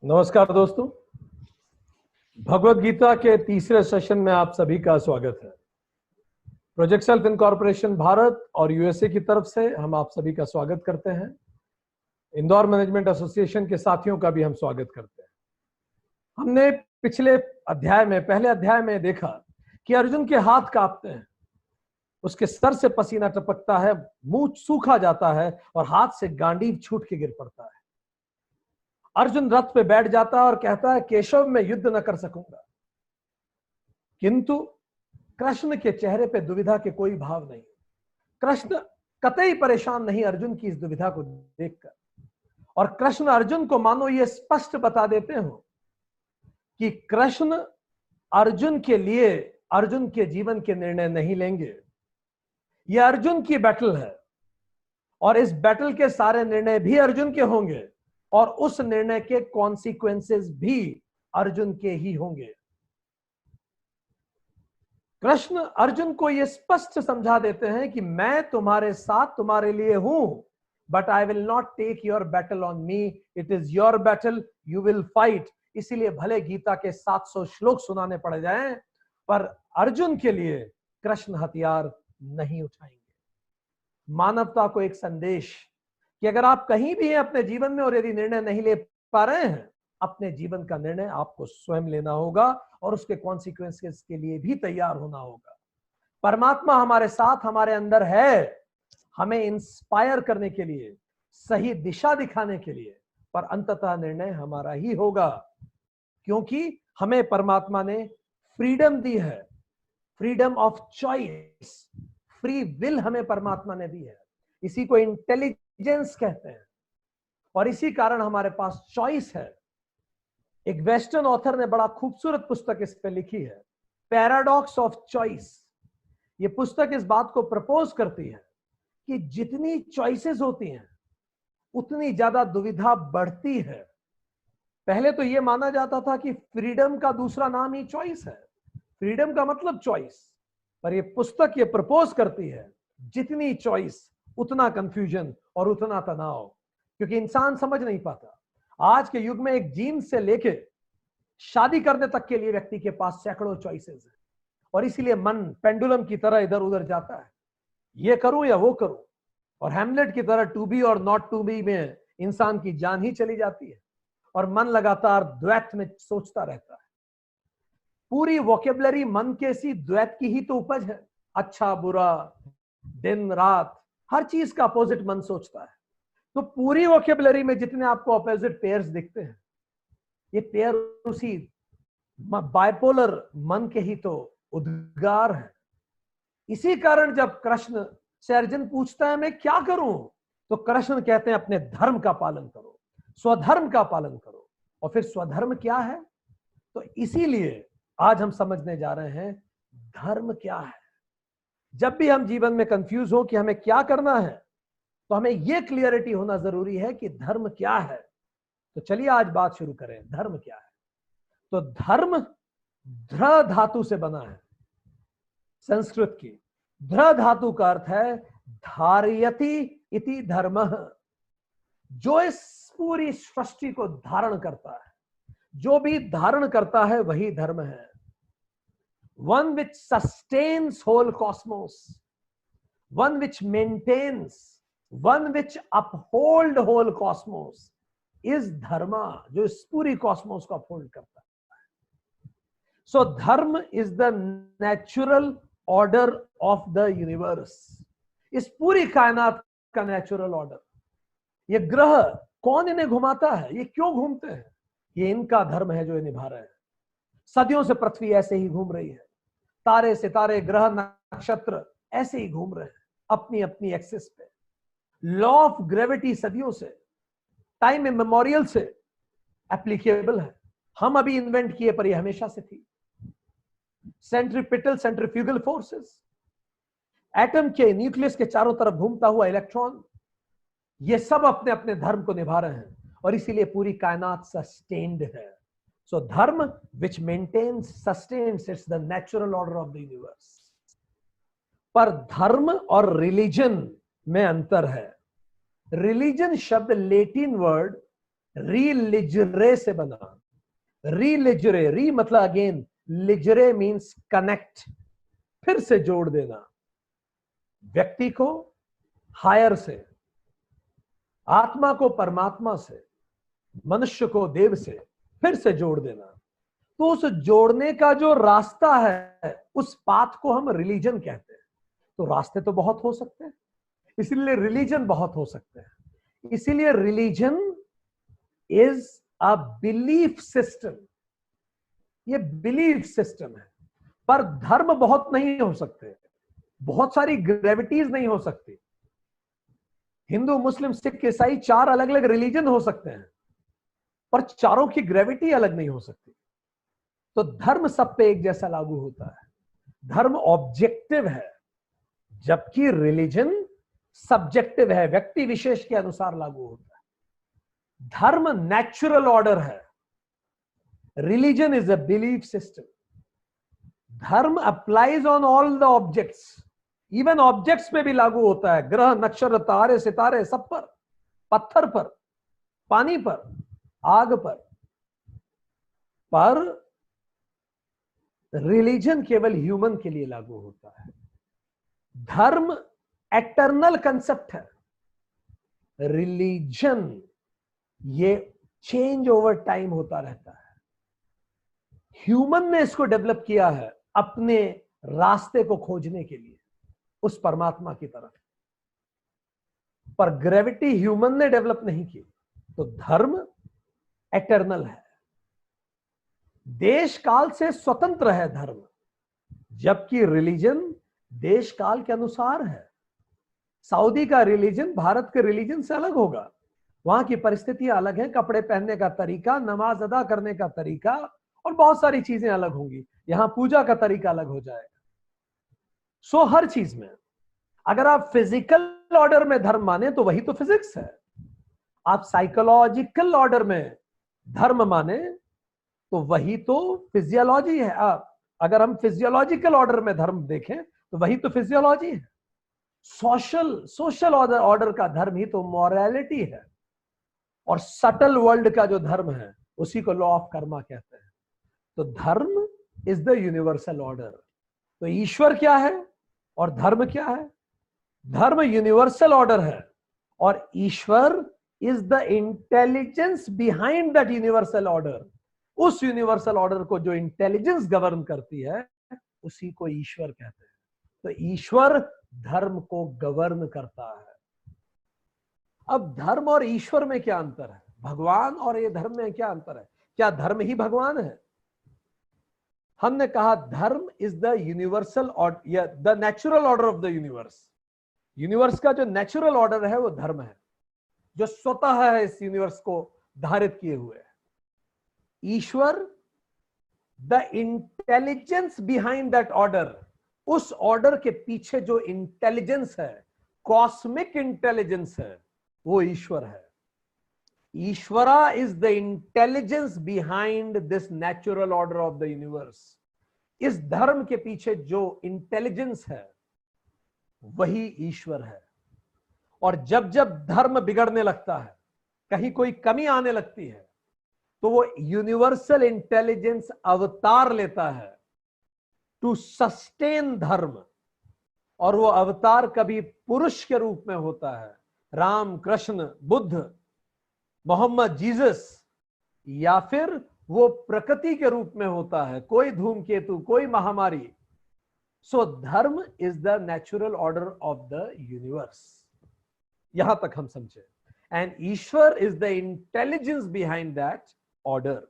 नमस्कार दोस्तों, भगवत गीता के तीसरे सेशन में आप सभी का स्वागत है। प्रोजेक्ट सेल्फ इनकॉर्पोरेशन भारत और यूएसए की तरफ से हम आप सभी का स्वागत करते हैं। इंदौर मैनेजमेंट एसोसिएशन के साथियों का भी हम स्वागत करते हैं। हमने पिछले पहले अध्याय में देखा कि अर्जुन के हाथ कांपते हैं, उसके सर से पसीना टपकता है, मुंह सूखा जाता है और हाथ से गांडीव छूट के गिर पड़ता है। अर्जुन रथ पे बैठ जाता है और कहता है, केशव मैं युद्ध न कर सकूंगा। किंतु कृष्ण के चेहरे पे दुविधा के कोई भाव नहीं। कृष्ण कतई परेशान नहीं अर्जुन की इस दुविधा को देखकर, और कृष्ण अर्जुन को मानो ये स्पष्ट बता देते हो कि कृष्ण अर्जुन के लिए अर्जुन के जीवन के निर्णय नहीं लेंगे। यह अर्जुन की बैटल है और इस बैटल के सारे निर्णय भी अर्जुन के होंगे और उस निर्णय के कॉन्सिक्वेंसेस भी अर्जुन के ही होंगे। कृष्ण अर्जुन को यह स्पष्ट समझा देते हैं कि मैं तुम्हारे साथ तुम्हारे लिए हूं, but I will not take your battle on me, it is your battle, you will fight. इसीलिए भले गीता के 700 श्लोक सुनाने पड़ जाएं, पर अर्जुन के लिए कृष्ण हथियार नहीं उठाएंगे। मानवता को एक संदेश कि अगर आप कहीं भी हैं अपने जीवन में और यदि निर्णय नहीं ले पा रहे हैं, अपने जीवन का निर्णय आपको स्वयं लेना होगा और उसके कॉन्सिक्वेंसेस के लिए भी तैयार होना होगा। परमात्मा हमारे साथ, हमारे अंदर है, हमें इंस्पायर करने के लिए, सही दिशा दिखाने के लिए, पर अंततः निर्णय हमारा ही होगा, क्योंकि हमें परमात्मा ने फ्रीडम दी है, freedom of choice, free will हमें परमात्मा ने दी है। इसी को इंटेलिजेंस कहते हैं और इसी कारण हमारे पास चॉइस है। एक वेस्टर्न ऑथर ने बड़ा खूबसूरत पुस्तक इस पे लिखी है, पैराडॉक्स ऑफ चॉइस। ये पुस्तक इस बात को प्रपोज करती है कि जितनी चॉइसेस होती हैं उतनी ज्यादा दुविधा बढ़ती है। पहले तो यह माना जाता था कि फ्रीडम का दूसरा नाम ही चॉइस है, फ्रीडम का मतलब चॉइस, पर यह पुस्तक ये प्रपोज करती है जितनी चॉइस उतना कंफ्यूजन और उतना तनाव, क्योंकि इंसान समझ नहीं पाता। आज के युग में एक जीन्स से लेके शादी करने तक के लिए व्यक्ति के पास सैकड़ों चॉइसेस हैं और इसीलिए मन पेंडुलम की तरह इधर उधर जाता है, ये करूं या वो करूं, और हैमलेट की तरह टू बी और नॉट टू बी में इंसान की जान ही चली जाती है और मन लगातार द्वैत में सोचता रहता है। पूरी वोकेबलरी मन के सी द्वैत की ही तो उपज है। अच्छा बुरा, दिन रात, हर चीज का अपोजिट मन सोचता है। तो पूरी वोकेबलरी में जितने आपको अपोजिट पेयर्स दिखते हैं, ये पेयर उसी बाइपोलर मन के ही तो उद्गार है। इसी कारण जब कृष्ण से अर्जुन पूछता है मैं क्या करूं, तो कृष्ण कहते हैं अपने धर्म का पालन करो, स्वधर्म का पालन करो। और फिर स्वधर्म क्या है, तो इसीलिए आज हम समझने जा रहे हैं धर्म क्या है। जब भी हम जीवन में कंफ्यूज हो कि हमें क्या करना है, तो हमें यह क्लियरिटी होना जरूरी है कि धर्म क्या है। तो चलिए आज बात शुरू करें, धर्म क्या है। तो धर्म ध्र धातु से बना है, संस्कृत की। ध्र धातु का अर्थ है धारयति इति धर्मः, जो इस पूरी सृष्टि को धारण करता है, जो भी धारण करता है वही धर्म है। One which sustains whole cosmos, one which maintains, one which uphold whole cosmos is dharma, जो इस पूरी कॉस्मोस को अपहोल्ड करता है। So धर्म is the natural order of the universe, इस पूरी कायनात का नेचुरल ऑर्डर। ये ग्रह कौन इन्हें घुमाता है, ये क्यों घूमते हैं, ये इनका धर्म है जो ये निभा रहे हैं। सदियों से पृथ्वी ऐसे ही घूम रही है, तारे सितारे ग्रह नक्षत्र ऐसे ही घूम रहे हैं अपनी अपनी एक्सिस पे। लॉ ऑफ ग्रेविटी सदियों से, टाइम मेमोरियल से एप्लीकेबल है। हम अभी इन्वेंट किए पर यह हमेशा से थी। सेंट्रीपिटल सेंट्रीफ्यूगल फोर्सेस, एटम के न्यूक्लियस के चारों तरफ घूमता हुआ इलेक्ट्रॉन, ये सब अपने अपने धर्म को निभा रहे हैं और इसीलिए पूरी कायनात सस्टेन्ड है। So dharma which maintains, sustains, it's the natural order of the universe. पर धर्म और रिलीजन में अंतर है। रिलीजन शब्द लेटिन वर्ड रीलिजरे से बना। रीलिजरे, री मतलब अगेन, लिजरे मीन्स कनेक्ट, फिर से जोड़ देना। व्यक्ति को हायर से, आत्मा को परमात्मा से, मनुष्य को देव से फिर से जोड़ देना। तो उस जोड़ने का जो रास्ता है, उस पाथ को हम रिलीजन कहते हैं। तो रास्ते तो बहुत हो सकते हैं, इसीलिए रिलीजन बहुत हो सकते हैं। इसीलिए religion is a belief system, ये बिलीफ सिस्टम है। पर धर्म बहुत नहीं हो सकते, बहुत सारी ग्रेविटीज नहीं हो सकती। हिंदू, मुस्लिम, सिख, ईसाई 4 अलग अलग रिलीजन हो सकते हैं, पर चारों की ग्रेविटी अलग नहीं हो सकती। तो धर्म सब पे एक जैसा लागू होता है। धर्म ऑब्जेक्टिव है, जबकि रिलीजन सब्जेक्टिव है, व्यक्ति विशेष के अनुसार लागू होता है। धर्म नेचुरल ऑर्डर है, religion is a belief system. Dharma applies on all the objects, even objects पे भी लागू होता है। ग्रह, नक्षत्र, तारे, सितारे, सब पर, पत्थर पर, पानी पर, आग पर रिलीजन केवल ह्यूमन के लिए लागू होता है। धर्म एटर्नल कंसेप्ट है, रिलीजन ये चेंज ओवर टाइम होता रहता है। ह्यूमन ने इसको डेवलप किया है अपने रास्ते को खोजने के लिए उस परमात्मा की तरफ, पर ग्रेविटी ह्यूमन ने डेवलप नहीं की। तो धर्म एटर्नल है, देश काल से स्वतंत्र है धर्म, जबकि रिलीजन देश काल के अनुसार है। सऊदी का रिलीजन भारत के रिलीजन से अलग होगा, वहां की परिस्थितियां अलग हैं, कपड़े पहनने का तरीका, नमाज अदा करने का तरीका और बहुत सारी चीजें अलग होंगी। यहां पूजा का तरीका अलग हो जाएगा। सो हर चीज में अगर आप फिजिकल ऑर्डर में धर्म माने तो वही तो फिजिक्स है। आप साइकोलॉजिकल ऑर्डर में धर्म माने तो वही तो फिजियोलॉजी है। अगर हम फिजियोलॉजिकल ऑर्डर में धर्म देखें तो वही तो फिजियोलॉजी है। सोशल ऑर्डर का धर्म ही तो मॉरलिटी है, और सटल वर्ल्ड का जो धर्म है उसी को लॉ ऑफ कर्मा कहते हैं। तो धर्म इज द यूनिवर्सल ऑर्डर। तो ईश्वर क्या है और धर्म क्या है? धर्म यूनिवर्सल ऑर्डर है और Ishwar is the intelligence behind that universal order. उस यूनिवर्सल ऑर्डर को जो इंटेलिजेंस गवर्न करती है उसी को ईश्वर कहते हैं। तो ईश्वर धर्म को गवर्न करता है। अब धर्म और ईश्वर में क्या अंतर है? भगवान और ये धर्म में क्या अंतर है? क्या धर्म ही भगवान है? हमने कहा धर्म इज द यूनिवर्सल ऑर्डर या the natural order of the universe. Universe का जो नेचुरल ऑर्डर है वो धर्म है, जो स्वतः है इस यूनिवर्स को धारित किए हुए है। Ishwar the intelligence behind that order, उस ऑर्डर के पीछे जो इंटेलिजेंस है, कॉस्मिक इंटेलिजेंस है, वो ईश्वर है। ईश्वरा is the intelligence behind this natural order of the universe. इस धर्म के पीछे जो इंटेलिजेंस है वही ईश्वर है। और जब जब धर्म बिगड़ने लगता है, कहीं कोई कमी आने लगती है, तो वो यूनिवर्सल इंटेलिजेंस अवतार लेता है टू सस्टेन धर्म। और वो अवतार कभी पुरुष के रूप में होता है, राम, कृष्ण, बुद्ध, मोहम्मद, जीसस, या फिर वो प्रकृति के रूप में होता है, कोई धूमकेतु, कोई महामारी। सो धर्म is the natural order of the universe. यहां तक हम समझे। And Ishwar is the intelligence behind that order.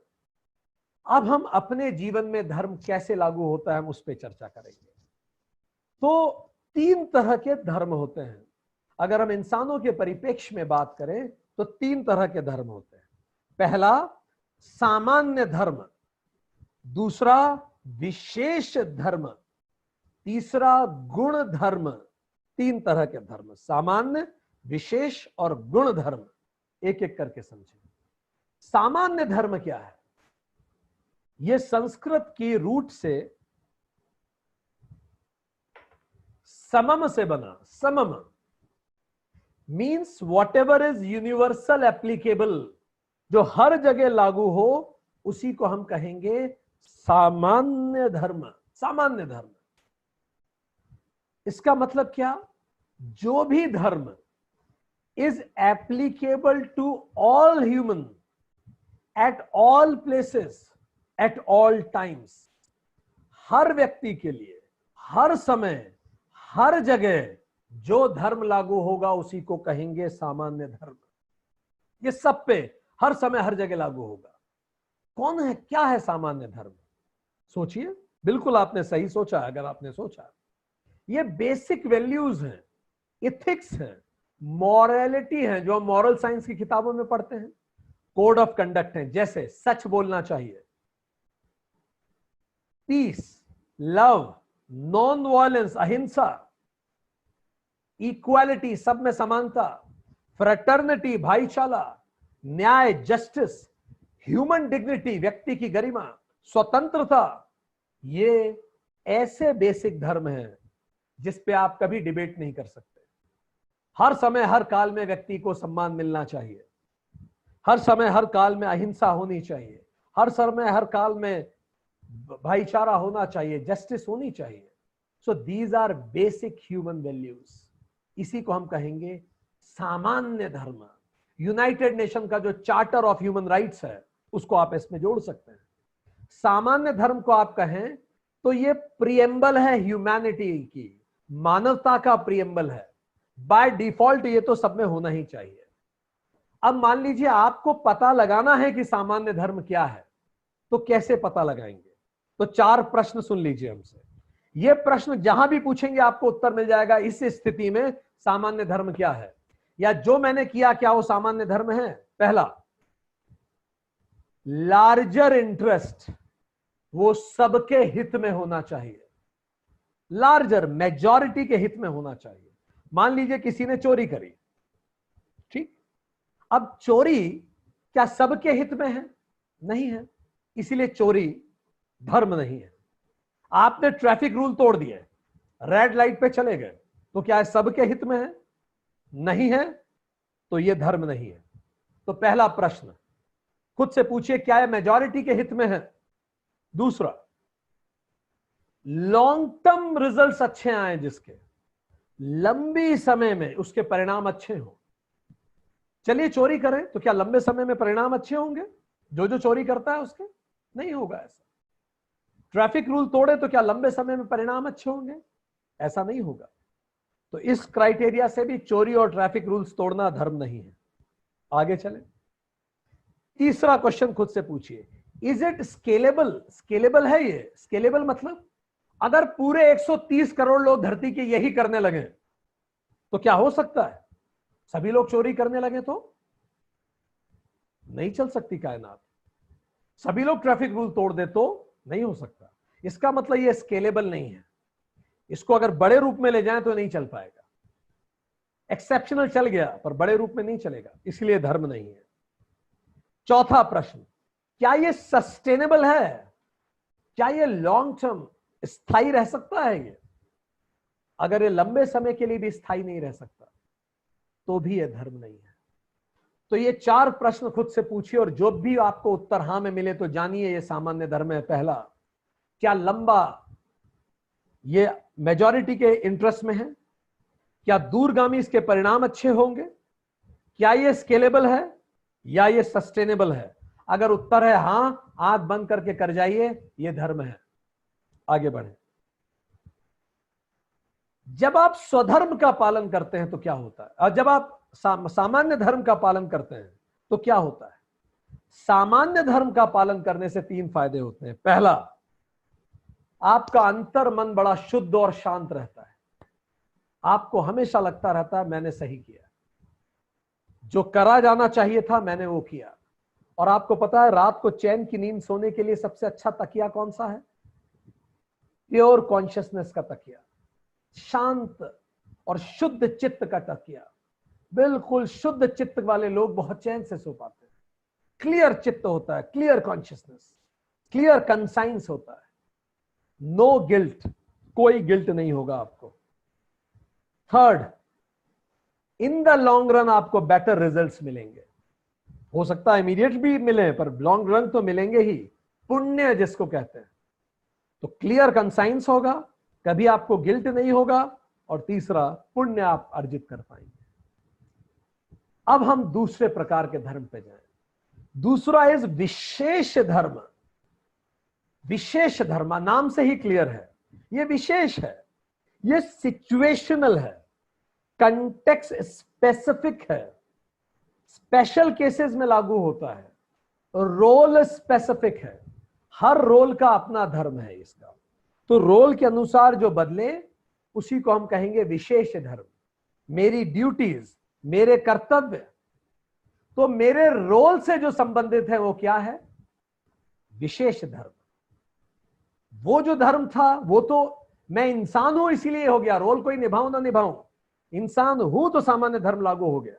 अब हम अपने जीवन में धर्म कैसे लागू होता है हम उस पर चर्चा करेंगे। तो 3 तरह के धर्म होते हैं। अगर हम इंसानों के परिप्रेक्ष्य में बात करें तो 3 तरह के धर्म होते हैं। पहला सामान्य धर्म, दूसरा विशेष धर्म, तीसरा गुण धर्म। 3 तरह के धर्म, सामान्य, विशेष और गुण धर्म। एक एक करके समझें। सामान्य धर्म क्या है? यह संस्कृत की रूट से समम से बना। समम means whatever is universal applicable, जो हर जगह लागू हो, उसी को हम कहेंगे सामान्य धर्म। सामान्य धर्म, इसका मतलब क्या? जो भी dharma is applicable to all human at all places at all times. हर व्यक्ति के लिए, हर समय, हर जगह जो धर्म लागू होगा उसी को कहेंगे सामान्य धर्म। ये सब पे हर समय हर जगह लागू होगा। कौन है, क्या है सामान्य धर्म? सोचिए, बिल्कुल आपने सही सोचा। अगर आपने सोचा, ये बेसिक वैल्यूज हैं, इथिक्स हैं, मॉरलिटी है, जो हम मॉरल साइंस की किताबों में पढ़ते हैं। कोड ऑफ कंडक्ट है, जैसे सच बोलना चाहिए, पीस, लव, नॉन वायलेंस, अहिंसा, इक्वालिटी, सब में समानता, फ्रेटर्निटी, भाईचारा, न्याय, जस्टिस, ह्यूमन डिग्निटी, व्यक्ति की गरिमा, स्वतंत्रता। ये ऐसे बेसिक धर्म हैं जिस पे आप कभी डिबेट नहीं कर सकते। हर समय हर काल में व्यक्ति को सम्मान मिलना चाहिए, हर समय हर काल में अहिंसा होनी चाहिए, हर समय हर काल में भाईचारा होना चाहिए, जस्टिस होनी चाहिए। So these are basic human values. इसी को हम कहेंगे सामान्य धर्म। यूनाइटेड नेशन का जो चार्टर ऑफ ह्यूमन राइट्स है, उसको आप इसमें जोड़ सकते हैं। सामान्य धर्म को आप कहें तो ये प्रियम्बल है ह्यूमैनिटी की, मानवता का प्रियम्बल है। बाय डिफॉल्ट ये तो सब में होना ही चाहिए। अब मान लीजिए आपको पता लगाना है कि सामान्य धर्म क्या है, तो कैसे पता लगाएंगे? तो 4 प्रश्न सुन लीजिए हमसे। ये प्रश्न जहां भी पूछेंगे आपको उत्तर मिल जाएगा। इस स्थिति में सामान्य धर्म क्या है, या जो मैंने किया क्या वो सामान्य धर्म है? पहला, लार्जर इंटरेस्ट, वो सबके हित में होना चाहिए। लार्जर, मेजॉरिटी के हित में होना चाहिए। मान लीजिए किसी ने चोरी करी, ठीक, अब चोरी क्या सबके हित में है? नहीं है, इसीलिए चोरी धर्म नहीं है। आपने ट्रैफिक रूल तोड़ दिए, रेड लाइट पे चले गए, तो क्या है सबके हित में है? नहीं है, तो यह धर्म नहीं है। तो पहला प्रश्न खुद से पूछिए, क्या यह मेजॉरिटी के हित में है? दूसरा, लॉन्ग टर्म रिजल्ट्स अच्छे आए, जिसके लंबी समय में उसके परिणाम अच्छे हों। चलिए चोरी करें तो क्या लंबे समय में परिणाम अच्छे होंगे? जो चोरी करता है उसके नहीं होगा ऐसा। ट्रैफिक रूल तोड़े तो क्या लंबे समय में परिणाम अच्छे होंगे? ऐसा नहीं होगा। तो इस क्राइटेरिया से भी चोरी और ट्रैफिक रूल्स तोड़ना धर्म नहीं है। आगे चले, तीसरा क्वेश्चन खुद से पूछिए, इज इट स्केलेबल? स्केलेबल है ये? स्केलेबल मतलब अगर पूरे 130 करोड़ लोग धरती के यही करने लगे तो क्या हो सकता है? सभी लोग चोरी करने लगे तो नहीं चल सकती कायनात। सभी लोग ट्रैफिक रूल तोड़ दे तो नहीं हो सकता। इसका मतलब ये स्केलेबल नहीं है। इसको अगर बड़े रूप में ले जाएं तो नहीं चल पाएगा। एक्सेप्शनल चल गया पर बड़े रूप में नहीं चलेगा, इसलिए धर्म नहीं है। चौथा प्रश्न, क्या ये सस्टेनेबल है? क्या ये लॉन्ग टर्म स्थायी रह सकता है? ये अगर ये लंबे समय के लिए भी स्थायी नहीं रह सकता तो भी ये धर्म नहीं है। तो ये 4 प्रश्न खुद से पूछिए और जो भी आपको उत्तर हां में मिले तो जानिए ये सामान्य धर्म है। पहला, क्या लंबा ये मेजॉरिटी के इंटरेस्ट में है? क्या दूरगामी इसके परिणाम अच्छे होंगे? क्या ये स्केलेबल है या ये सस्टेनेबल है? अगर उत्तर है हां, आंख बंद करके कर जाइए, ये धर्म है। आगे बढ़े। जब आप स्वधर्म का पालन करते हैं तो क्या होता है, और जब आप सामान्य धर्म का पालन करते हैं तो क्या होता है? सामान्य धर्म का पालन करने से 3 फायदे होते हैं। पहला, आपका अंतर मन बड़ा शुद्ध और शांत रहता है। आपको हमेशा लगता रहता है मैंने सही किया, जो करा जाना चाहिए था मैंने वो किया। और आपको पता है रात को चैन की नींद सोने के लिए सबसे अच्छा तकिया कौन सा है? प्योर कॉन्शियसनेस का तकिया, शांत और शुद्ध चित्त का तकिया। बिल्कुल शुद्ध चित्त वाले लोग बहुत चैन से सो पाते हैं। क्लियर चित्त होता है, क्लियर कॉन्शियसनेस, क्लियर कंसाइंस होता है। नो गिल्ट, कोई गिल्ट नहीं होगा आपको। Third, in the long run आपको बेटर रिजल्ट्स मिलेंगे। हो सकता है इमीडिएट भी मिले, पर लॉन्ग रन तो मिलेंगे ही। पुण्य जिसको कहते हैं, तो क्लियर कंसाइंस होगा, कभी आपको गिल्ट नहीं होगा, और तीसरा पुण्य आप अर्जित कर पाएंगे। अब हम दूसरे प्रकार के धर्म पे जाएं। दूसरा इज विशेष धर्म। विशेष धर्म नाम से ही क्लियर है, ये विशेष है, ये सिचुएशनल है, कंटेक्स्ट स्पेसिफिक है, स्पेशल केसेस में लागू होता है, रोल स्पेसिफिक है, हर रोल का अपना धर्म है इसका। तो रोल के अनुसार जो बदले उसी को हम कहेंगे विशेष धर्म। मेरी ड्यूटीज, मेरे कर्तव्य, तो मेरे रोल से जो संबंधित है वो क्या है? विशेष धर्म। वो जो धर्म था वो तो मैं इंसान हूं इसीलिए हो गया, रोल कोई निभाऊं ना निभाऊं, इंसान हूं तो सामान्य धर्म लागू हो गया।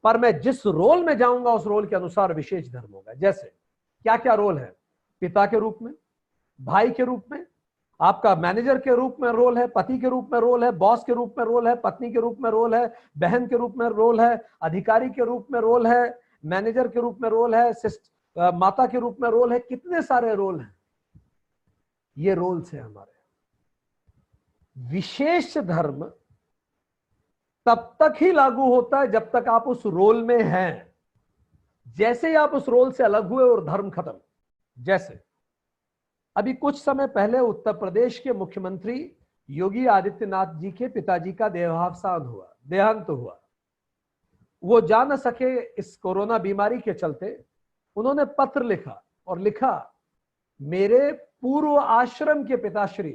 पर मैं जिस रोल में जाऊंगा उस रोल के अनुसार विशेष धर्म होगा। जैसे क्या क्या रोल है? पिता के रूप में, भाई के रूप में, आपका मैनेजर के रूप में रोल है, पति के रूप में रोल है, बॉस के रूप में रोल है, पत्नी के रूप में रोल है, बहन के रूप में रोल है, अधिकारी के रूप में रोल है, मैनेजर के रूप में रोल है, माता के रूप में रोल है। कितने सारे रोल हैं, ये रोल्स है हमारे। विशेष धर्म तब तक ही लागू होता है जब तक आप उस रोल में हैं। जैसे ही आप उस रोल से अलग हुए और धर्म खत्म। जैसे अभी कुछ समय पहले उत्तर प्रदेश के मुख्यमंत्री योगी आदित्यनाथ जी के पिताजी का देहांत हुआ। वो जा न सके इस कोरोना बीमारी के चलते। उन्होंने पत्र लिखा और लिखा, मेरे पूर्व आश्रम के पिताश्री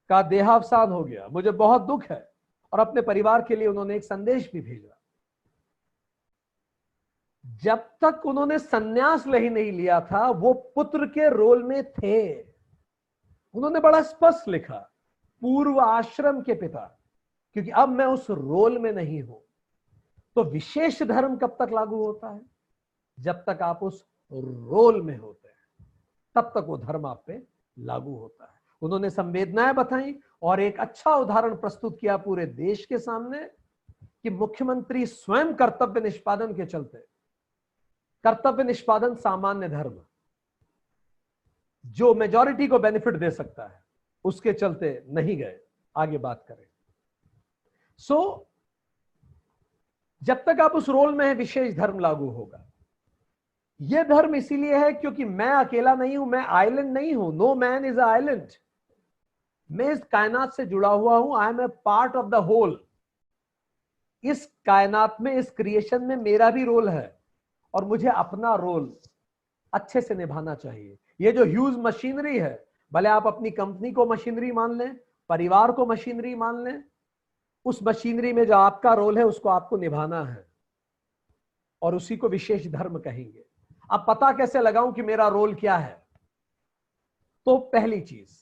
का देहावसान हो गया, मुझे बहुत दुख है। और अपने परिवार के लिए उन्होंने एक संदेश भी भेजा। जब तक उन्होंने संन्यास नहीं लिया था वो पुत्र के रोल में थे। उन्होंने बड़ा स्पष्ट लिखा, पूर्व आश्रम के पिता, क्योंकि अब मैं उस रोल में नहीं हूं। तो विशेष धर्म कब तक लागू होता है? जब तक आप उस रोल में होते हैं, तब तक वो धर्म आप पे लागू होता है। उन्होंने संवेदनाएं बताई और एक अच्छा उदाहरण प्रस्तुत किया पूरे देश के सामने कि मुख्यमंत्री स्वयं कर्तव्य निष्पादन के चलते, कर्तव्य निष्पादन सामान्य धर्म जो मेजॉरिटी को बेनिफिट दे सकता है, उसके चलते नहीं गए। आगे बात करें। जब तक आप उस रोल में हैं विशेष धर्म लागू होगा। यह धर्म इसीलिए है क्योंकि मैं अकेला नहीं हूं, मैं आइलैंड नहीं हूं। No man is island. मैं इस कायनात से जुड़ा हुआ हूं। I am a part of the whole. इस कायनात में, इस क्रिएशन में मेरा भी रोल है और मुझे अपना रोल अच्छे से निभाना चाहिए। ये जो ह्यूज मशीनरी है, भले आप अपनी कंपनी को मशीनरी मान लें, परिवार को मशीनरी मान लें, उस मशीनरी में जो आपका रोल है उसको आपको निभाना है और उसी को विशेष धर्म कहेंगे। अब पता कैसे लगाऊं कि मेरा रोल क्या है? तो पहली चीज,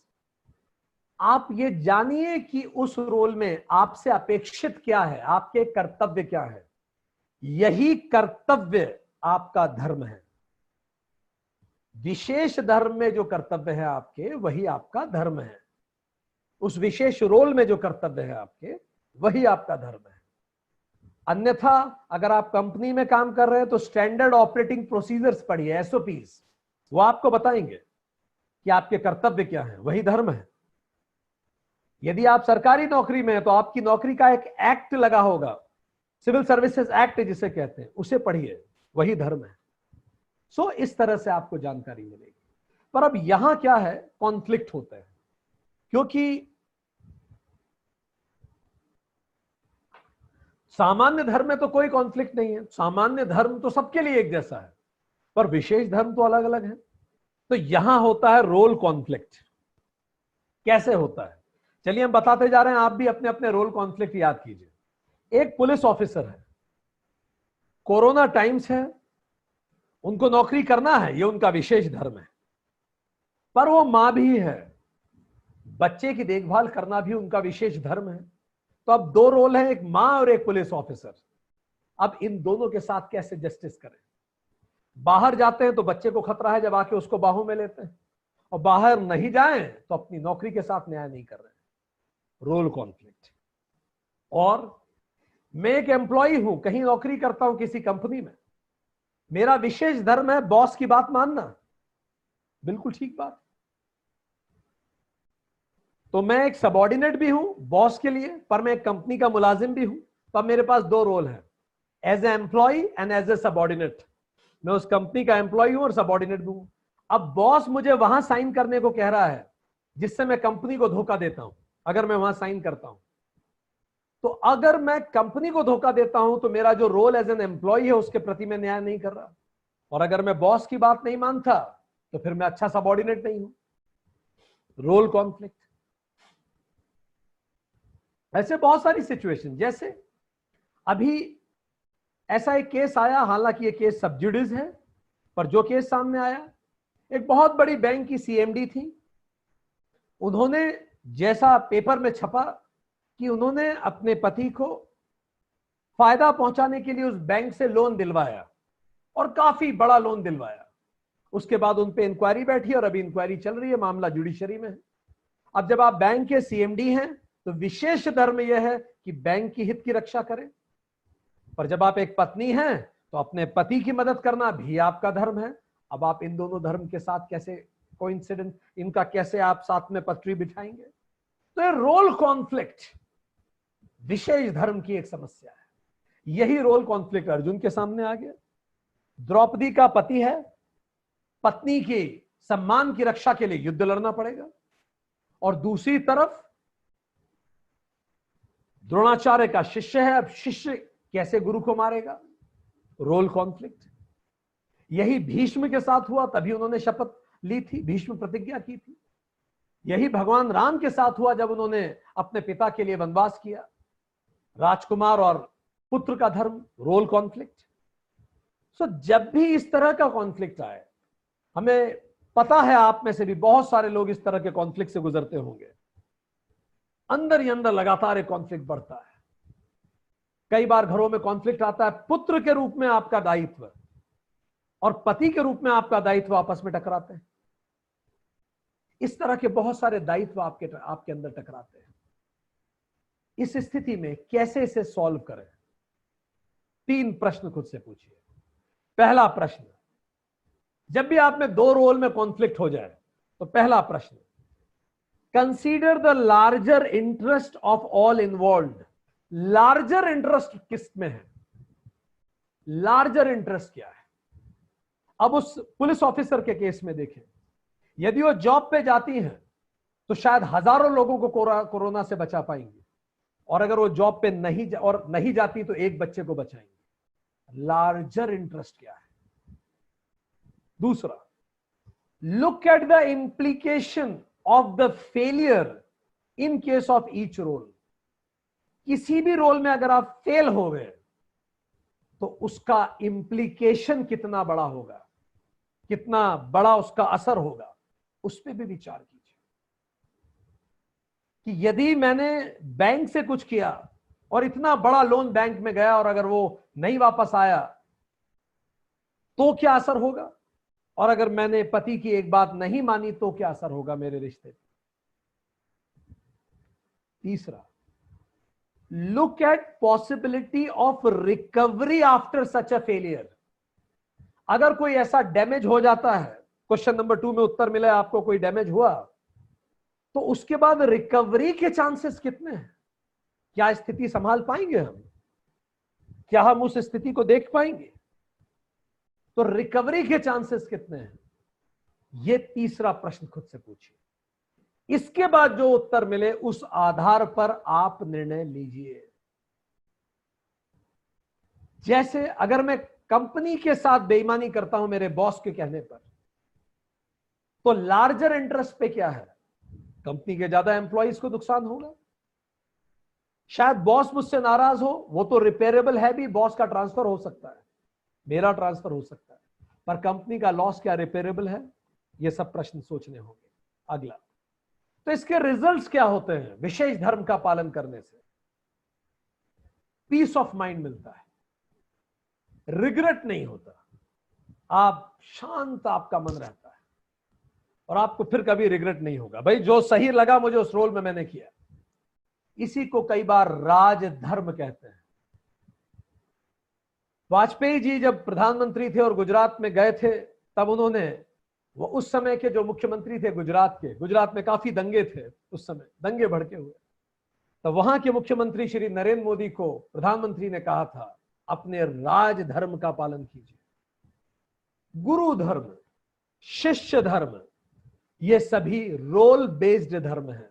आप ये जानिए कि उस रोल में आपसे अपेक्षित क्या है, आपके कर्तव्य क्या है। यही कर्तव्य आपका धर्म है। विशेष धर्म में जो कर्तव्य है आपके, वही आपका धर्म है। उस विशेष रोल में जो कर्तव्य है आपके, वही आपका धर्म है। अन्यथा अगर आप कंपनी में काम कर रहे हैं तो स्टैंडर्ड ऑपरेटिंग प्रोसीजर्स पढ़िए, एसओपीज, वो आपको बताएंगे कि आपके कर्तव्य क्या है, वही धर्म है। यदि आप सरकारी नौकरी में हैं तो आपकी नौकरी का एक एक्ट लगा होगा, सिविल सर्विसेज एक्ट जिसे कहते हैं, उसे पढ़िए, वही धर्म है। इस तरह से आपको जानकारी मिलेगी। पर अब यहां क्या है, कॉन्फ्लिक्ट होता है, क्योंकि सामान्य धर्म में तो कोई कॉन्फ्लिक्ट नहीं है। सामान्य धर्म तो सबके लिए एक जैसा है, पर विशेष धर्म तो अलग अलग है। तो यहां होता है रोल कॉन्फ्लिक्ट। कैसे होता है, चलिए हम बताते जा रहे हैं, आप भी अपने अपने रोल कॉन्फ्लिक्ट याद कीजिए। एक पुलिस ऑफिसर है, कोरोना टाइम्स है, उनको नौकरी करना है, ये उनका विशेष धर्म है। पर वो मां भी है, बच्चे की देखभाल करना भी उनका विशेष धर्म है। तो अब दो रोल है, एक मां और एक पुलिस ऑफिसर। अब इन दोनों के साथ कैसे जस्टिस करें? बाहर जाते हैं तो बच्चे को खतरा है, जब आके उसको बाहों में लेते हैं, और बाहर नहीं जाएं तो अपनी नौकरी के साथ न्याय नहीं कर रहे। Role conflict. और मैं एक एम्प्लॉय हूं, कहीं नौकरी करता हूं किसी कंपनी में, मेरा विशेष धर्म है बॉस की बात मानना, बिल्कुल ठीक बात। तो मैं एक सबॉर्डिनेट भी हूं बॉस के लिए, पर मैं एक कंपनी का मुलाजिम भी हूं। तो अब मेरे पास दो रोल है, as a employ and as a subordinate. मैं उस कंपनी का एम्प्लॉय हूं और सबॉर्डिनेट भी हूं। अब बॉस मुझे वहां साइन करने को कह रहा है जिससे मैं कंपनी को धोखा देता हूं, अगर मैं वहां साइन करता हूं। तो अगर मैं कंपनी को धोखा देता हूं तो मेरा जो रोल एज एन एम्प्लॉय है उसके प्रति मैं न्याय नहीं कर रहा। और अगर मैं बॉस की बात नहीं मानता तो फिर मैं अच्छा सबॉर्डिनेट नहीं हूं। Role conflict. ऐसे बहुत सारी सिचुएशन, जैसे अभी ऐसा एक केस आया, हालांकि ये केस सब जुडिस है, पर जो केस सामने आया, एक बहुत बड़ी बैंक की सीएमडी थी। उन्होंने जैसा पेपर में छपा कि उन्होंने अपने पति को फायदा पहुंचाने के लिए उस बैंक से लोन दिलवाया और काफी बड़ा लोन दिलवाया। उसके बाद उन पे इंक्वायरी बैठी और अभी इंक्वायरी चल रही है, मामला जुडिशरी में है। अब जब आप बैंक के सीएमडी हैं तो विशेष धर्म यह है कि बैंक की हित की रक्षा करें, पर जब आप एक पत्नी हैं तो अपने पति की मदद करना भी आपका धर्म है। अब आप इन दोनों धर्म के साथ कैसे कोइंसिडेंस, इनका कैसे आप साथ में पटरी बिठाएंगे? तो ये रोल कॉन्फ्लिक्ट विशेष धर्म की एक समस्या है। यही रोल कॉन्फ्लिक्ट अर्जुन के सामने आ गया। द्रौपदी का पति है, पत्नी के सम्मान की रक्षा के लिए युद्ध लड़ना पड़ेगा, और दूसरी तरफ द्रोणाचार्य का शिष्य है। अब शिष्य कैसे गुरु को मारेगा? Role conflict. यही भीष्म के साथ हुआ, तभी उन्होंने शपथ ली थी, भीष्म प्रतिज्ञा की थी। यही भगवान राम के साथ हुआ जब उन्होंने अपने पिता के लिए वनवास किया। राजकुमार और पुत्र का धर्म, रोल कॉन्फ्लिक्ट। सो जब भी इस तरह का कॉन्फ्लिक्ट आए, हमें पता है आप में से भी बहुत सारे लोग इस तरह के कॉन्फ्लिक्ट से गुजरते होंगे। अंदर ही अंदर लगातार एक कॉन्फ्लिक्ट बढ़ता है। कई बार घरों में कॉन्फ्लिक्ट आता है, पुत्र के रूप में आपका दायित्व और पति के रूप में आपका दायित्व आपस में टकराते हैं। इस तरह के बहुत सारे दायित्व आपके अंदर टकराते हैं। इस स्थिति में कैसे इसे सॉल्व करें? 3 प्रश्न खुद से पूछिए। पहला प्रश्न, जब भी आप में 2 रोल में कॉन्फ्लिक्ट हो जाए तो पहला प्रश्न, consider the larger interest of all involved. Larger interest किस में है? लार्जर इंटरेस्ट क्या है? अब उस पुलिस ऑफिसर के केस में देखें, यदि वो जॉब पे जाती हैं तो शायद हजारों लोगों को कोरोना से बचा पाएंगी, और अगर वो जॉब पे नहीं जाती तो एक बच्चे को बचाएंगे। लार्जर इंटरेस्ट क्या है? दूसरा, look at the implication of the failure in case of each role. किसी भी रोल में अगर आप फेल हो गए तो उसका इंप्लीकेशन कितना बड़ा होगा, कितना बड़ा उसका असर होगा, उस पर भी विचार कीजिए। कि यदि मैंने बैंक से कुछ किया और इतना बड़ा लोन बैंक में गया और अगर वो नहीं वापस आया तो क्या असर होगा, और अगर मैंने पति की एक बात नहीं मानी तो क्या असर होगा मेरे रिश्ते पे। तीसरा, look at possibility of recovery after such a failure. अगर कोई ऐसा डैमेज हो जाता है, क्वेश्चन नंबर 2 में उत्तर मिला आपको, कोई डैमेज हुआ तो उसके बाद रिकवरी के चांसेस कितने हैं? क्या स्थिति संभाल पाएंगे हम? क्या हम उस स्थिति को देख पाएंगे? तो रिकवरी के चांसेस कितने हैं? यह तीसरा प्रश्न खुद से पूछिए। इसके बाद जो उत्तर मिले उस आधार पर आप निर्णय लीजिए। जैसे अगर मैं कंपनी के साथ बेईमानी करता हूं मेरे बॉस के कहने पर, तो लार्जर इंटरेस्ट पे क्या है? कंपनी के ज्यादा एम्प्लॉइज को नुकसान होगा। शायद बॉस मुझसे नाराज हो, वो तो रिपेयरेबल है भी, बॉस का ट्रांसफर हो सकता है, मेरा ट्रांसफर हो सकता है, पर कंपनी का लॉस क्या रिपेयरेबल है? ये सब प्रश्न सोचने होंगे। अगला, तो इसके रिजल्ट्स क्या होते हैं विशेष धर्म का पालन करने से? पीस ऑफ माइंड मिलता है, रिग्रेट नहीं होता, आप शांत, आपका मन रहता है और आपको फिर कभी रिग्रेट नहीं होगा। भाई जो सही लगा मुझे उस रोल में मैंने किया। इसी को कई बार राज धर्म कहते हैं। वाजपेयी जी जब प्रधानमंत्री थे और गुजरात में गए थे, तब उन्होंने, वो उस समय के जो मुख्यमंत्री थे गुजरात के, गुजरात में काफी दंगे थे उस समय, दंगे भड़के हुए, तो वहां के मुख्यमंत्री श्री नरेंद्र मोदी को प्रधानमंत्री ने कहा था अपने राज धर्म का पालन कीजिए। गुरु धर्म, शिष्य धर्म, ये सभी रोल बेस्ड धर्म है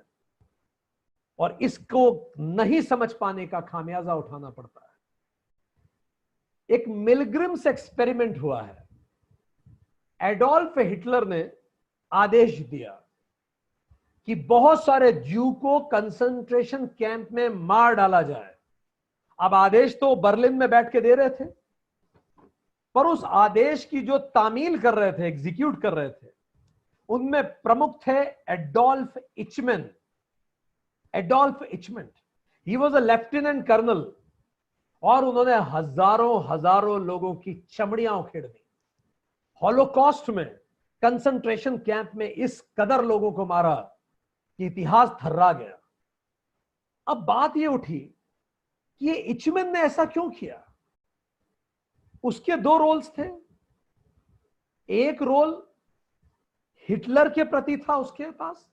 और इसको नहीं समझ पाने का खामियाजा उठाना पड़ता है। एक मिलग्रिम्स एक्सपेरिमेंट हुआ है। एडोल्फ हिटलर ने आदेश दिया कि बहुत सारे ज्यू को कंसंट्रेशन कैंप में मार डाला जाए। अब आदेश तो बर्लिन में बैठ के दे रहे थे, पर उस आदेश की जो तामील कर रहे थे, एग्जीक्यूट कर रहे थे, उनमें प्रमुख थे Adolf Eichmann. Adolf Eichmann, he was a lieutenant colonel, और उन्होंने हजारों हजारों लोगों की चमड़ियां उखेड़ दी। हॉलोकॉस्ट में, कंसंट्रेशन कैंप में इस कदर लोगों को मारा कि इतिहास थर्रा गया। अब बात यह उठी कि ये इचमेन ने ऐसा क्यों किया। उसके दो रोल्स थे। एक रोल हिटलर के प्रति था उसके पास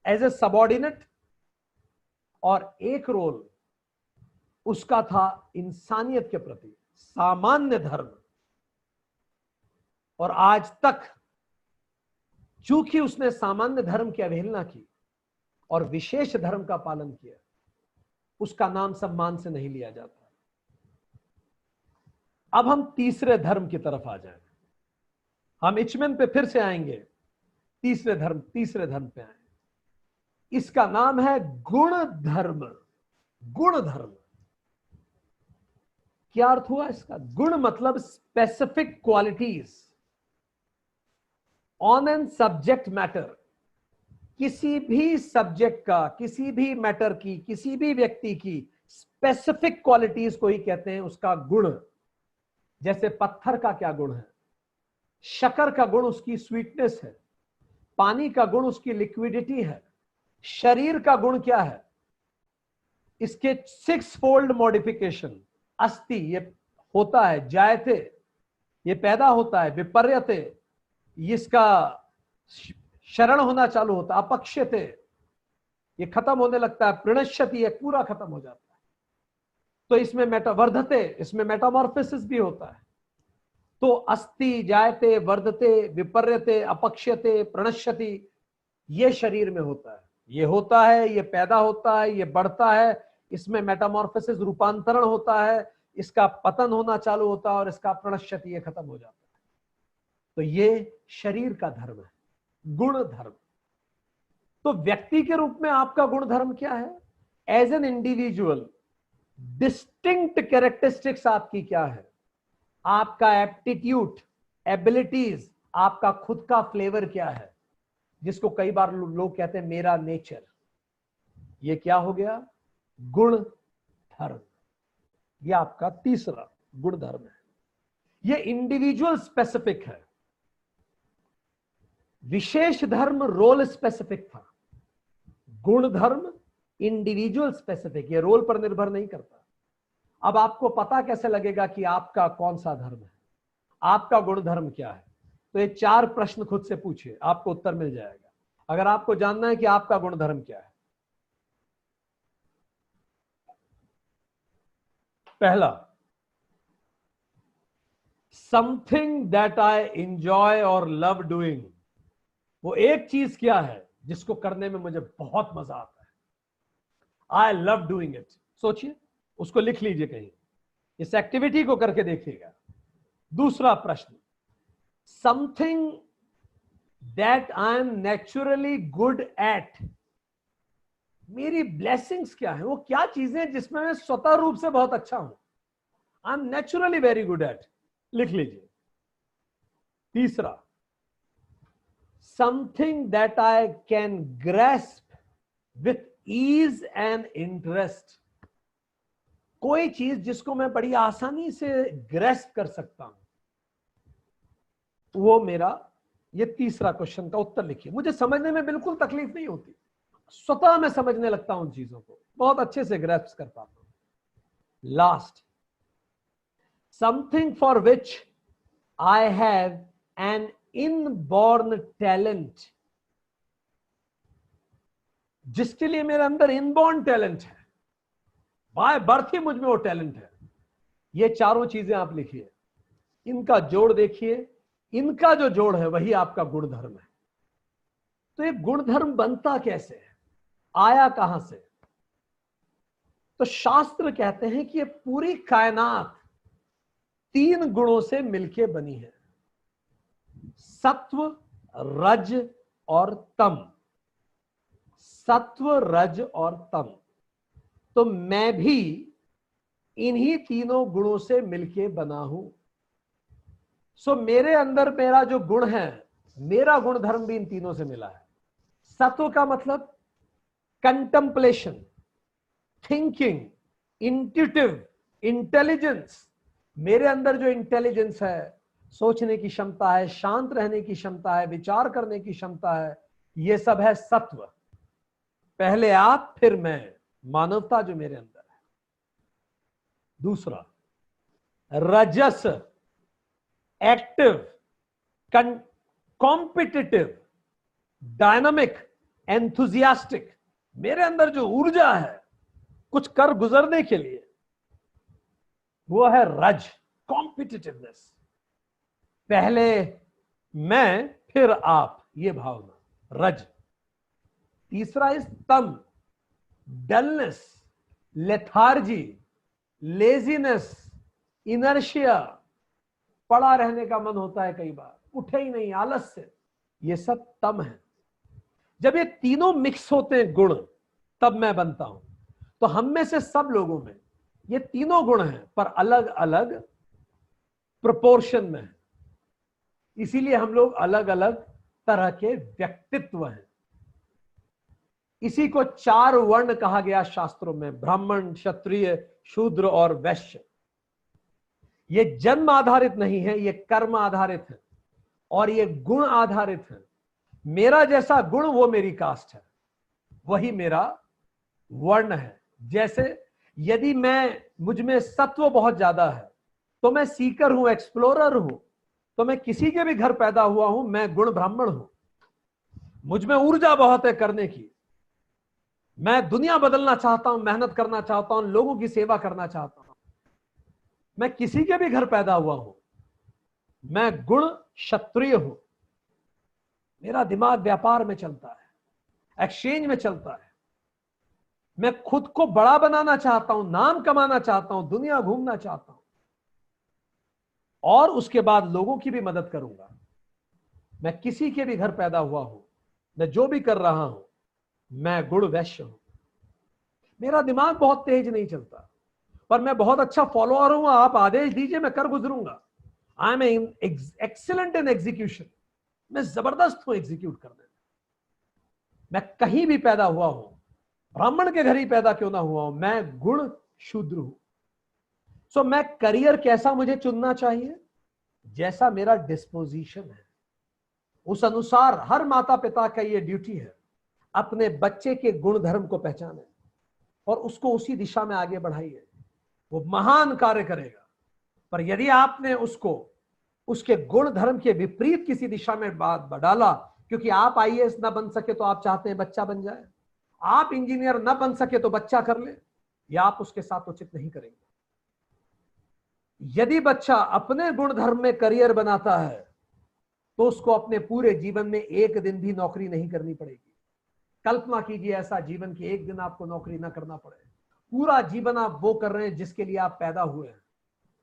एज ए सबऑर्डिनेट, और एक रोल उसका था इंसानियत के प्रति, सामान्य धर्म। और आज तक चूंकि उसने सामान्य धर्म की अवहेलना की और विशेष धर्म का पालन किया, उसका नाम सम्मान से नहीं लिया जाता। अब हम तीसरे धर्म की तरफ आ जाएं। हम इचमेन पे फिर से आएंगे, तीसरे धर्म पे आए। इसका नाम है गुण धर्म। गुण धर्म क्या अर्थ हुआ इसका? गुण मतलब specific qualities on an subject matter. किसी भी सब्जेक्ट का, किसी भी मैटर की, किसी भी व्यक्ति की स्पेसिफिक क्वालिटीज को ही कहते हैं उसका गुण। जैसे पत्थर का क्या गुण है, शक्कर का गुण उसकी स्वीटनेस है, पानी का गुण उसकी लिक्विडिटी है, शरीर का गुण क्या है, इसके 6 फोल्ड मॉडिफिकेशन। अस्ति ये होता है, जायते ये पैदा होता है, विपर्यते इसका शरण होना चालू होता है, अपक्ष्यते ये खत्म होने लगता है, प्रणश्यति ये पूरा खत्म हो जाता है। तो इसमें वर्धते, इसमें मेटामॉर्फोसिस भी होता है। तो अस्ति, जायते, वर्धते, विपर्यते, अपक्ष्यते, प्रणश्यति ये शरीर में होता है। ये होता है, ये पैदा होता है, ये बढ़ता है, इसमें मेटामॉर्फोसिस रूपांतरण होता है, इसका पतन होना चालू होता है और इसका प्रणश्यति ये खत्म हो जाता है। तो ये शरीर का धर्म है, गुण धर्म। तो व्यक्ति के रूप में आपका गुण धर्म क्या है? As an individual distinct characteristics आपकी क्या है? आपका एप्टीट्यूड, एबिलिटीज, आपका खुद का फ्लेवर क्या है, जिसको कई बार लोग कहते हैं मेरा नेचर। ये क्या हो गया? गुण धर्म। ये आपका तीसरा गुण धर्म है। ये इंडिविजुअल स्पेसिफिक है। विशेष धर्म रोल स्पेसिफिक था, गुण धर्म इंडिविजुअल स्पेसिफिक, ये रोल पर निर्भर नहीं करता। अब आपको पता कैसे लगेगा कि आपका कौन सा धर्म है, आपका गुण धर्म क्या है? तो ये 4 प्रश्न खुद से पूछिए, आपको उत्तर मिल जाएगा। अगर आपको जानना है कि आपका गुण धर्म क्या है। पहला, समथिंग दैट आई एंजॉय और लव डूइंग। वो एक चीज क्या है जिसको करने में मुझे बहुत मजा आता है? I love doing it. सोचिए, उसको लिख लीजिए कहीं, इस एक्टिविटी को करके देखिएगा। दूसरा प्रश्न, something that I am naturally good at. मेरी ब्लेसिंग्स क्या है? वो क्या चीजें जिसमें मैं स्वतः रूप से बहुत अच्छा हूं, I am naturally very good at, लिख लीजिए। तीसरा, something that I can grasp with ease and interest. कोई चीज जिसको मैं बड़ी आसानी से ग्रैस्प कर सकता हूं, वो मेरा, ये तीसरा क्वेश्चन का उत्तर लिखिए। मुझे समझने में बिल्कुल तकलीफ नहीं होती, स्वतः मैं समझने लगता हूं चीजों को, बहुत अच्छे से ग्रैस्प कर पाता हूं। Last, something for which I have an inborn talent, जिसके लिए मेरे अंदर इनबॉर्न टैलेंट है, बाय बर्थ ही मुझ में वो टैलेंट है। ये चारों चीजें आप लिखिए, इनका जोड़ देखिए, इनका जो जोड़ है वही आपका गुणधर्म है। तो ये गुणधर्म बनता कैसे है, आया कहां से? तो शास्त्र कहते हैं कि ये पूरी कायनात 3 गुणों से मिलके बनी है, सत्व, रज और तम। सत्व, रज और तम। तो मैं भी इन्हीं तीनों गुणों से मिलके बना हूं। सो मेरे अंदर मेरा जो गुण है, मेरा गुण धर्म भी इन तीनों से मिला है। सत्व का मतलब कंटेम्पलेशन, थिंकिंग, इंट्यूटिव, इंटेलिजेंस। मेरे अंदर जो इंटेलिजेंस है, सोचने की क्षमता है, शांत रहने की क्षमता है, विचार करने की क्षमता है, ये सब है सत्व। पहले आप फिर मैं, मानवता जो मेरे अंदर है। दूसरा रजस, एक्टिव, कॉम्पिटिटिव, डायनामिक, एंथुजियास्टिक। मेरे अंदर जो ऊर्जा है कुछ कर गुजरने के लिए, वो है रज, कॉम्पिटिटिवनेस। पहले मैं फिर आप, ये भावना, रज। तीसरा इस तम, डलनेस, लेथार्जी, लेजीनेस, इनर्शिया। पड़ा रहने का मन होता है, कई बार उठे ही नहीं, आलस से, ये सब तम है। जब ये तीनों मिक्स होते हैं गुण, तब मैं बनता हूं। तो हम में से सब लोगों में ये तीनों गुण हैं, पर अलग अलग प्रोपोर्शन में है। इसीलिए हम लोग अलग अलग तरह के व्यक्तित्व हैं। इसी को 4 वर्ण कहा गया शास्त्रों में, ब्राह्मण, क्षत्रिय, शूद्र और वैश्य। ये जन्म आधारित नहीं है, ये कर्म आधारित है और ये गुण आधारित है। मेरा जैसा गुण वो मेरी कास्ट है, वही मेरा वर्ण है। जैसे यदि मुझ में सत्व बहुत ज्यादा है तो मैं सीकर हूं, एक्सप्लोरर हूं, तो मैं किसी के भी घर पैदा हुआ हूं, मैं गुण ब्राह्मण हूं। मुझ में ऊर्जा बहुत है करने की, मैं दुनिया बदलना चाहता हूं, मेहनत करना चाहता हूं, लोगों की सेवा करना चाहता हूं। मैं किसी के भी घर पैदा हुआ हूं, मैं गुण क्षत्रिय हूं। मेरा दिमाग व्यापार में चलता है, एक्सचेंज में चलता है। मैं खुद को बड़ा बनाना चाहता हूं, नाम कमाना चाहता हूं, दुनिया घूमना चाहता हूं और उसके बाद लोगों की भी मदद करूंगा। मैं किसी के भी घर पैदा हुआ हूं, मैं जो भी कर रहा हूं, मैं गुण वैश्य हूं। मेरा दिमाग बहुत तेज नहीं चलता, पर मैं बहुत अच्छा फॉलोअर हूं। आप आदेश दीजिए, मैं कर गुजरूंगा। I am excellent in execution. मैं जबरदस्त हूं एग्जीक्यूट करने में। मैं कहीं भी पैदा हुआ हूं, ब्राह्मण के घर ही पैदा क्यों ना हुआ हूं, मैं गुण शूद्र हूं। सो मैं करियर कैसा मुझे चुनना चाहिए, जैसा मेरा डिस्पोजिशन है उस अनुसार। हर माता पिता का ये ड्यूटी है, अपने बच्चे के गुण धर्म को पहचाने और उसको उसी दिशा में आगे बढ़ाइए। वो महान कार्य करेगा। पर यदि आपने उसको उसके गुण धर्म के विपरीत किसी दिशा में बात डाला, क्योंकि आप आईएएस ना बन सके तो आप चाहते हैं बच्चा बन जाए, आप इंजीनियर ना बन सके तो बच्चा कर ले, या आप उसके साथ उचित नहीं करेंगे। यदि बच्चा अपने गुण धर्म में करियर बनाता है तो उसको अपने पूरे जीवन में एक दिन भी नौकरी नहीं करनी पड़ेगी। कल्पना कीजिए ऐसा जीवन कि एक दिन आपको नौकरी ना करना पड़े। पूरा जीवन आप वो कर रहे हैं जिसके लिए आप पैदा हुए हैं।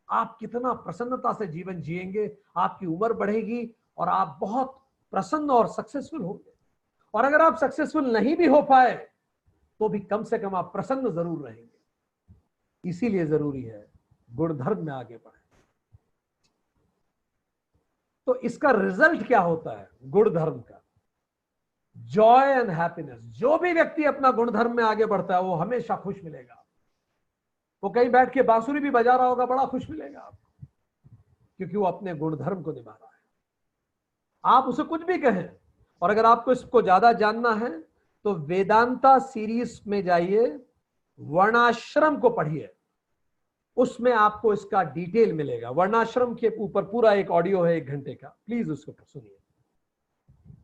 आप कितना प्रसन्नता से जीवन जिएंगे, आपकी उम्र बढ़ेगी और आप बहुत प्रसन्न और सक्सेसफुल होंगे। और अगर आप सक्सेसफुल नहीं भी हो पाए तो भी कम से कम आप प्रसन्न जरूर रहेंगे। इसीलिए जरूरी है गुणधर्म में आगे बढ़े। तो इसका रिजल्ट क्या होता है गुण धर्म का? Joy and happiness. जो भी व्यक्ति अपना गुण धर्म में आगे बढ़ता है वो हमेशा खुश मिलेगा। वो कहीं बैठ के बांसुरी भी बजा रहा होगा, बड़ा खुश मिलेगा आपको, क्योंकि वो अपने गुण धर्म को निभा रहा है। आप उसे कुछ भी कहें। और अगर आपको इसको ज्यादा जानना है तो वेदांता सीरीज में जाइए, वर्णाश्रम को पढ़िए। उसमें आपको इसका डिटेल मिलेगा। वर्णाश्रम के ऊपर पूरा एक ऑडियो है 1 घंटे का, प्लीज उसको सुनिए।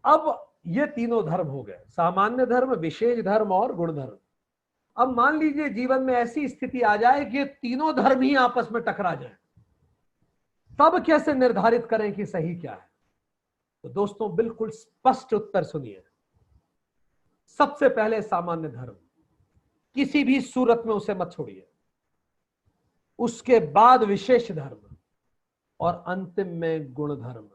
अब ये तीनों धर्म हो गए, सामान्य धर्म, विशेष धर्म और गुण धर्म। अब मान लीजिए जीवन में ऐसी स्थिति आ जाए कि तीनों धर्म ही आपस में टकरा जाए, तब कैसे निर्धारित करें कि सही क्या है? तो दोस्तों बिल्कुल स्पष्ट उत्तर सुनिए। सबसे पहले सामान्य धर्म, किसी भी सूरत में उसे मत छोड़िए। उसके बाद विशेष धर्म और अंतिम में गुण धर्म।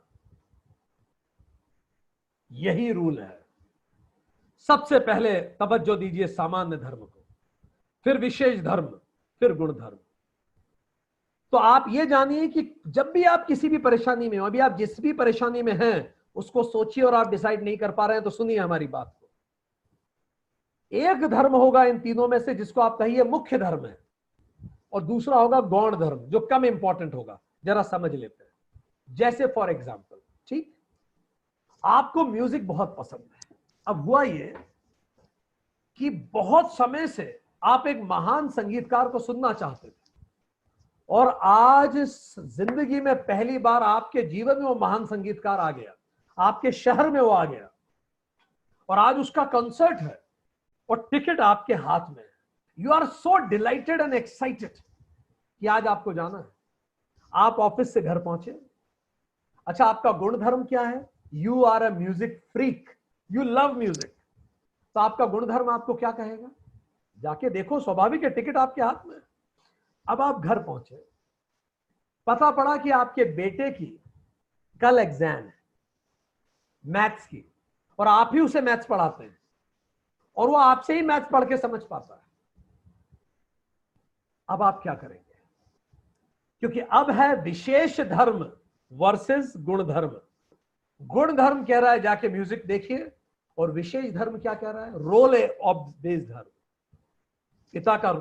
यही रूल है। सबसे पहले तवज्जो दीजिए सामान्य धर्म को, फिर विशेष धर्म, फिर गुण धर्म। तो आप ये जानिए कि जब भी आप किसी भी परेशानी में हो, अभी आप जिस भी परेशानी में हैं उसको सोचिए और आप डिसाइड नहीं कर पा रहे हैं तो सुनिए हमारी बात को। एक धर्म होगा इन तीनों में से जिसको आप कहिए मुख्य धर्म है, और दूसरा होगा गौण धर्म जो कम इंपॉर्टेंट होगा। जरा समझ लेते हैं। जैसे फॉर एग्जाम्पल, ठीक, आपको म्यूजिक बहुत पसंद है। अब हुआ ये कि बहुत समय से आप एक महान संगीतकार को सुनना चाहते थे, और आज जिंदगी में पहली बार आपके जीवन में वो महान संगीतकार आ गया, आपके शहर में वो आ गया, और आज उसका कंसर्ट है और टिकट आपके हाथ में है। You are so delighted and excited कि आज आपको जाना है। आप ऑफिस से घर पहुंचे। अच्छा, आपका गुण धर्म क्या है? You are a music freak, you love music. तो आपका गुण धर्म आपको क्या कहेगा? जाके देखो, स्वाभाविक है, टिकट आपके हाथ में। अब आप घर पहुंचे, पता पड़ा कि आपके बेटे की कल एग्जाम है मैथ्स की, और आप ही उसे मैथ्स पढ़ाते हैं, और वो आपसे ही मैथ्स पढ़ के समझ पाता है। अब आप क्या करेंगे? क्योंकि अब है विशेष धर्म वर्सेस गुण धर्म। गुण धर्म कह रहा है जाके म्यूजिक देखिए, और विशेष धर्म क्या कह रहा है? रोल ऑफ बेस धर्म, पिता का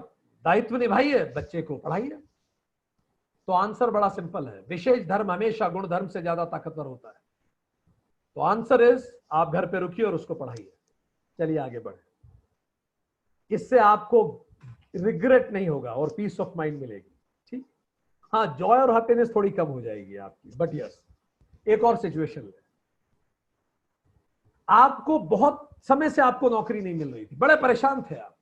दायित्व निभाइए, बच्चे को पढ़ाइए। तो आंसर बड़ा सिंपल है, विशेष धर्म हमेशा गुण धर्म से ज्यादा ताकतवर होता है। तो आंसर इज, आप घर पे रुकिए और उसको पढ़ाइए। चलिए आगे बढ़े। इससे आपको रिग्रेट नहीं होगा और पीस ऑफ माइंड मिलेगी। ठीक, हाँ, जॉय और हैप्पीनेस थोड़ी कम हो जाएगी आपकी, बट यस। एक और सिचुएशन ले, आपको बहुत समय से आपको नौकरी नहीं मिल रही थी, बड़े परेशान थे आप,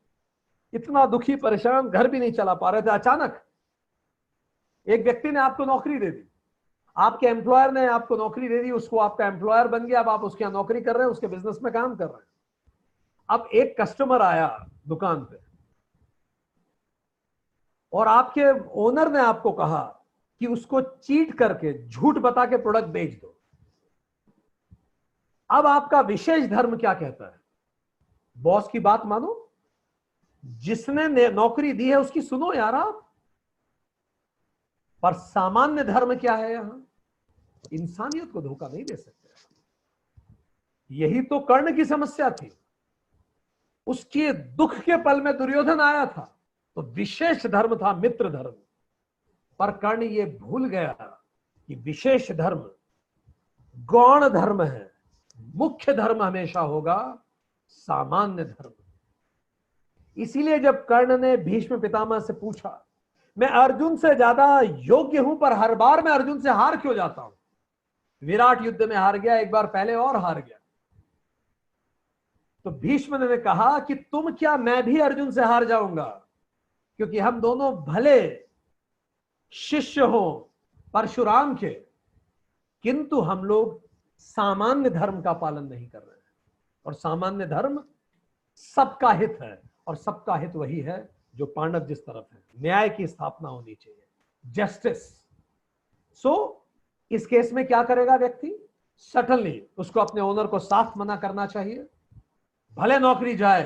इतना दुखी परेशान, घर भी नहीं चला पा रहे थे। अचानक एक व्यक्ति ने आपको नौकरी दे दी, आपके एम्प्लॉयर ने आपको नौकरी दे दी, उसको आपका एम्प्लॉयर बन गया, अब आप उसके यहां नौकरी कर रहे हैं, उसके बिजनेस में काम कर रहे हैं। अब एक कस्टमर आया दुकान पे, और आपके ओनर ने आपको कहा कि उसको चीट करके, झूठ बता के प्रोडक्ट बेच दो। अब आपका विशेष धर्म क्या कहता है? बॉस की बात मानो, जिसने नौकरी दी है उसकी सुनो यार आप। पर सामान्य धर्म क्या है? यहां इंसानियत को धोखा नहीं दे सकते। यही तो कर्ण की समस्या थी। उसके दुख के पल में दुर्योधन आया था, तो विशेष धर्म था मित्र धर्म। पर कर्ण ये भूल गया कि विशेष धर्म गौण धर्म है, मुख्य धर्म हमेशा होगा सामान्य धर्म। इसीलिए जब कर्ण ने भीष्म पितामह से पूछा, मैं अर्जुन से ज्यादा योग्य हूं, पर हर बार मैं अर्जुन से हार क्यों जाता हूं? विराट युद्ध में हार गया, एक बार पहले और हार गया। तो भीष्म ने कहा कि तुम क्या, मैं भी अर्जुन से हार जाऊंगा, क्योंकि हम दोनों भले शिष्य हो परशुराम के, किंतु हम लोग सामान्य धर्म का पालन नहीं कर रहे हैं। और सामान्य धर्म सबका हित है, और सबका हित वही है जो पांडव जिस तरफ है। न्याय की स्थापना होनी चाहिए, जस्टिस। सो इस केस में क्या करेगा व्यक्ति? सटनली उसको अपने ओनर को साफ मना करना चाहिए, भले नौकरी जाए,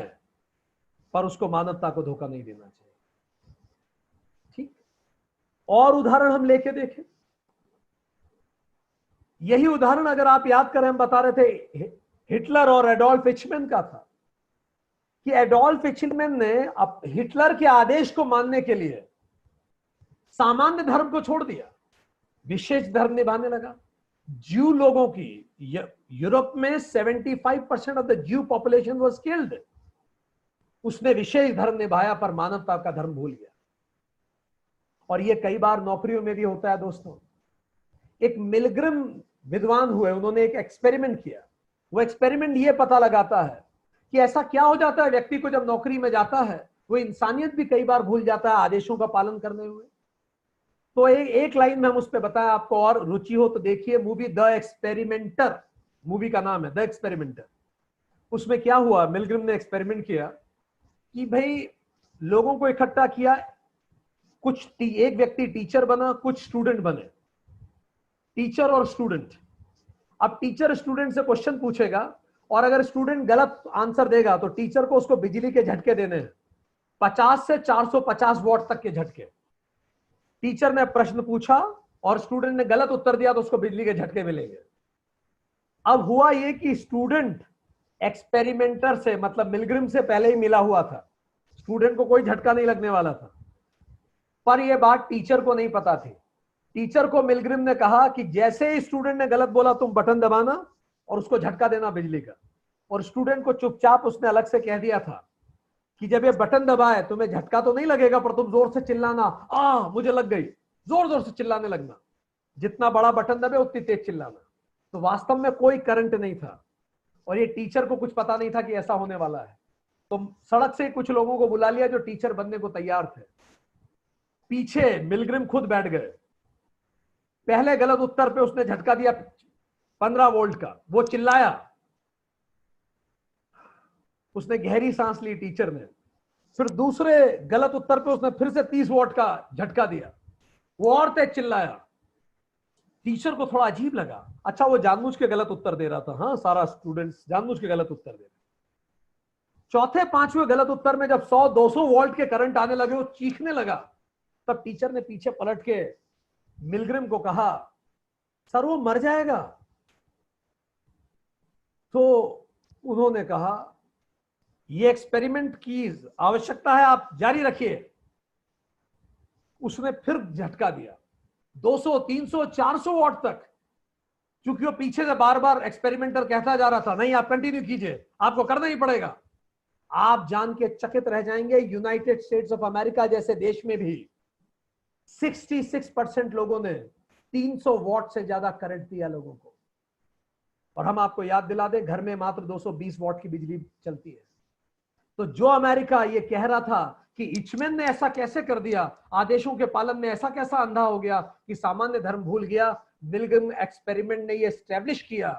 पर उसको मानवता को धोखा नहीं देना चाहिए। ठीक, और उदाहरण हम लेके देखें। यही उदाहरण अगर आप याद करें, हम बता रहे थे हिटलर और एडोल्फ हिटलर का था, कि एडोल्फ हिटलर ने अब हिटलर के आदेश को मानने के लिए सामान्य धर्म को छोड़ दिया, विशेष धर्म निभाने लगा। ज्यू लोगों की, यूरोप में 75% ऑफ द ज्यू पॉपुलेशन वाज किल्ड। उसने विशेष धर्म निभाया, पर मानवता का धर्म भूल गया। और ये कई बार नौकरियों में भी होता है दोस्तों। एक मिलग्रिम विद्वान हुए, उन्होंने एक एक्सपेरिमेंट किया। वो एक्सपेरिमेंट ये पता लगाता है कि ऐसा क्या हो जाता है व्यक्ति को जब नौकरी में जाता है, वो इंसानियत भी कई बार भूल जाता है आदेशों का पालन करने हुए। तो एक लाइन में हम उस पर बताया, आपको और रुचि हो तो देखिए मूवी द एक्सपेरिमेंटर, मूवी का नाम है द एक्सपेरिमेंटर। उसमें क्या हुआ, मिलग्रिम ने एक्सपेरिमेंट किया कि भाई लोगों को इकट्ठा किया, एक व्यक्ति टीचर बना, कुछ स्टूडेंट बने, टीचर और स्टूडेंट। अब टीचर स्टूडेंट से क्वेश्चन पूछेगा और अगर स्टूडेंट गलत आंसर देगा तो टीचर को उसको बिजली के झटके देने हैं, 50 से 450 वॉट तक के झटके। टीचर ने प्रश्न पूछा और स्टूडेंट ने गलत उत्तर दिया तो उसको बिजली के झटके मिलेंगे। अब हुआ यह कि स्टूडेंट एक्सपेरिमेंटर से, मतलब मिलग्रिम से पहले ही मिला हुआ था, स्टूडेंट को कोई झटका नहीं लगने वाला था, पर यह बात टीचर को नहीं पता थी। टीचर को मिलग्रिम ने कहा कि जैसे ही स्टूडेंट ने गलत बोला तुम बटन दबाना और उसको झटका देना बिजली का। और स्टूडेंट को चुपचाप उसने अलग से कह दिया था कि जब ये बटन दबाए तुम्हें झटका तो नहीं लगेगा, पर तुम जोर से चिल्लाना, मुझे लग गई, जोर जोर से चिल्लाने लगना, जितना बड़ा बटन दबे उतनी तेज चिल्लाना। तो वास्तव में कोई करंट नहीं था और ये टीचर को कुछ पता नहीं था कि ऐसा होने वाला है। तो सड़क से कुछ लोगों को बुला लिया जो टीचर बनने को तैयार थे। पीछे मिलग्रिम खुद बैठ गए। पहले गलत उत्तर पे उसने झटका दिया 15 वोल्ट का, वो चिल्लाया, उसने गहरी सांस ली टीचर ने। फिर दूसरे गलत उत्तर पे उसने फिर से 30 वोल्ट का झटका दिया, वो और तेज चिल्लाया। टीचर को थोड़ा अजीब लगा, अच्छा वो जानबूझ के गलत उत्तर दे रहा था, हाँ सारा स्टूडेंट्स जानबूझ के गलत उत्तर दे रहे। चौथे पांचवें गलत उत्तर में जब 100-200 वोल्ट के करंट आने लगे, वो चीखने लगा। तब टीचर ने पीछे पलट के मिलग्रिम को कहा, सर वो मर जाएगा। तो उन्होंने कहा ये एक्सपेरिमेंट की आवश्यकता है, आप जारी रखिए। उसने फिर झटका दिया 200, 300, 400 वॉट तक, क्योंकि वो पीछे से बार बार एक्सपेरिमेंटर कहता जा रहा था नहीं आप कंटिन्यू कीजिए, आपको करना ही पड़ेगा। आप जान के चकित रह जाएंगे, यूनाइटेड स्टेट्स ऑफ अमेरिका जैसे देश में भी 66% लोगों ने 300 वॉट से ज्यादा करंट दिया लोगों को। और हम आपको याद दिला दें, घर में मात्र 220 वॉट की बिजली चलती है। तो जो अमेरिका ये कह रहा था कि इचमेन ने ऐसा कैसे कर दिया, आदेशों के पालन में ऐसा कैसा अंधा हो गया कि सामान्य धर्म भूल गया, मिलग्रिम एक्सपेरिमेंट ने ये एस्टेब्लिश किया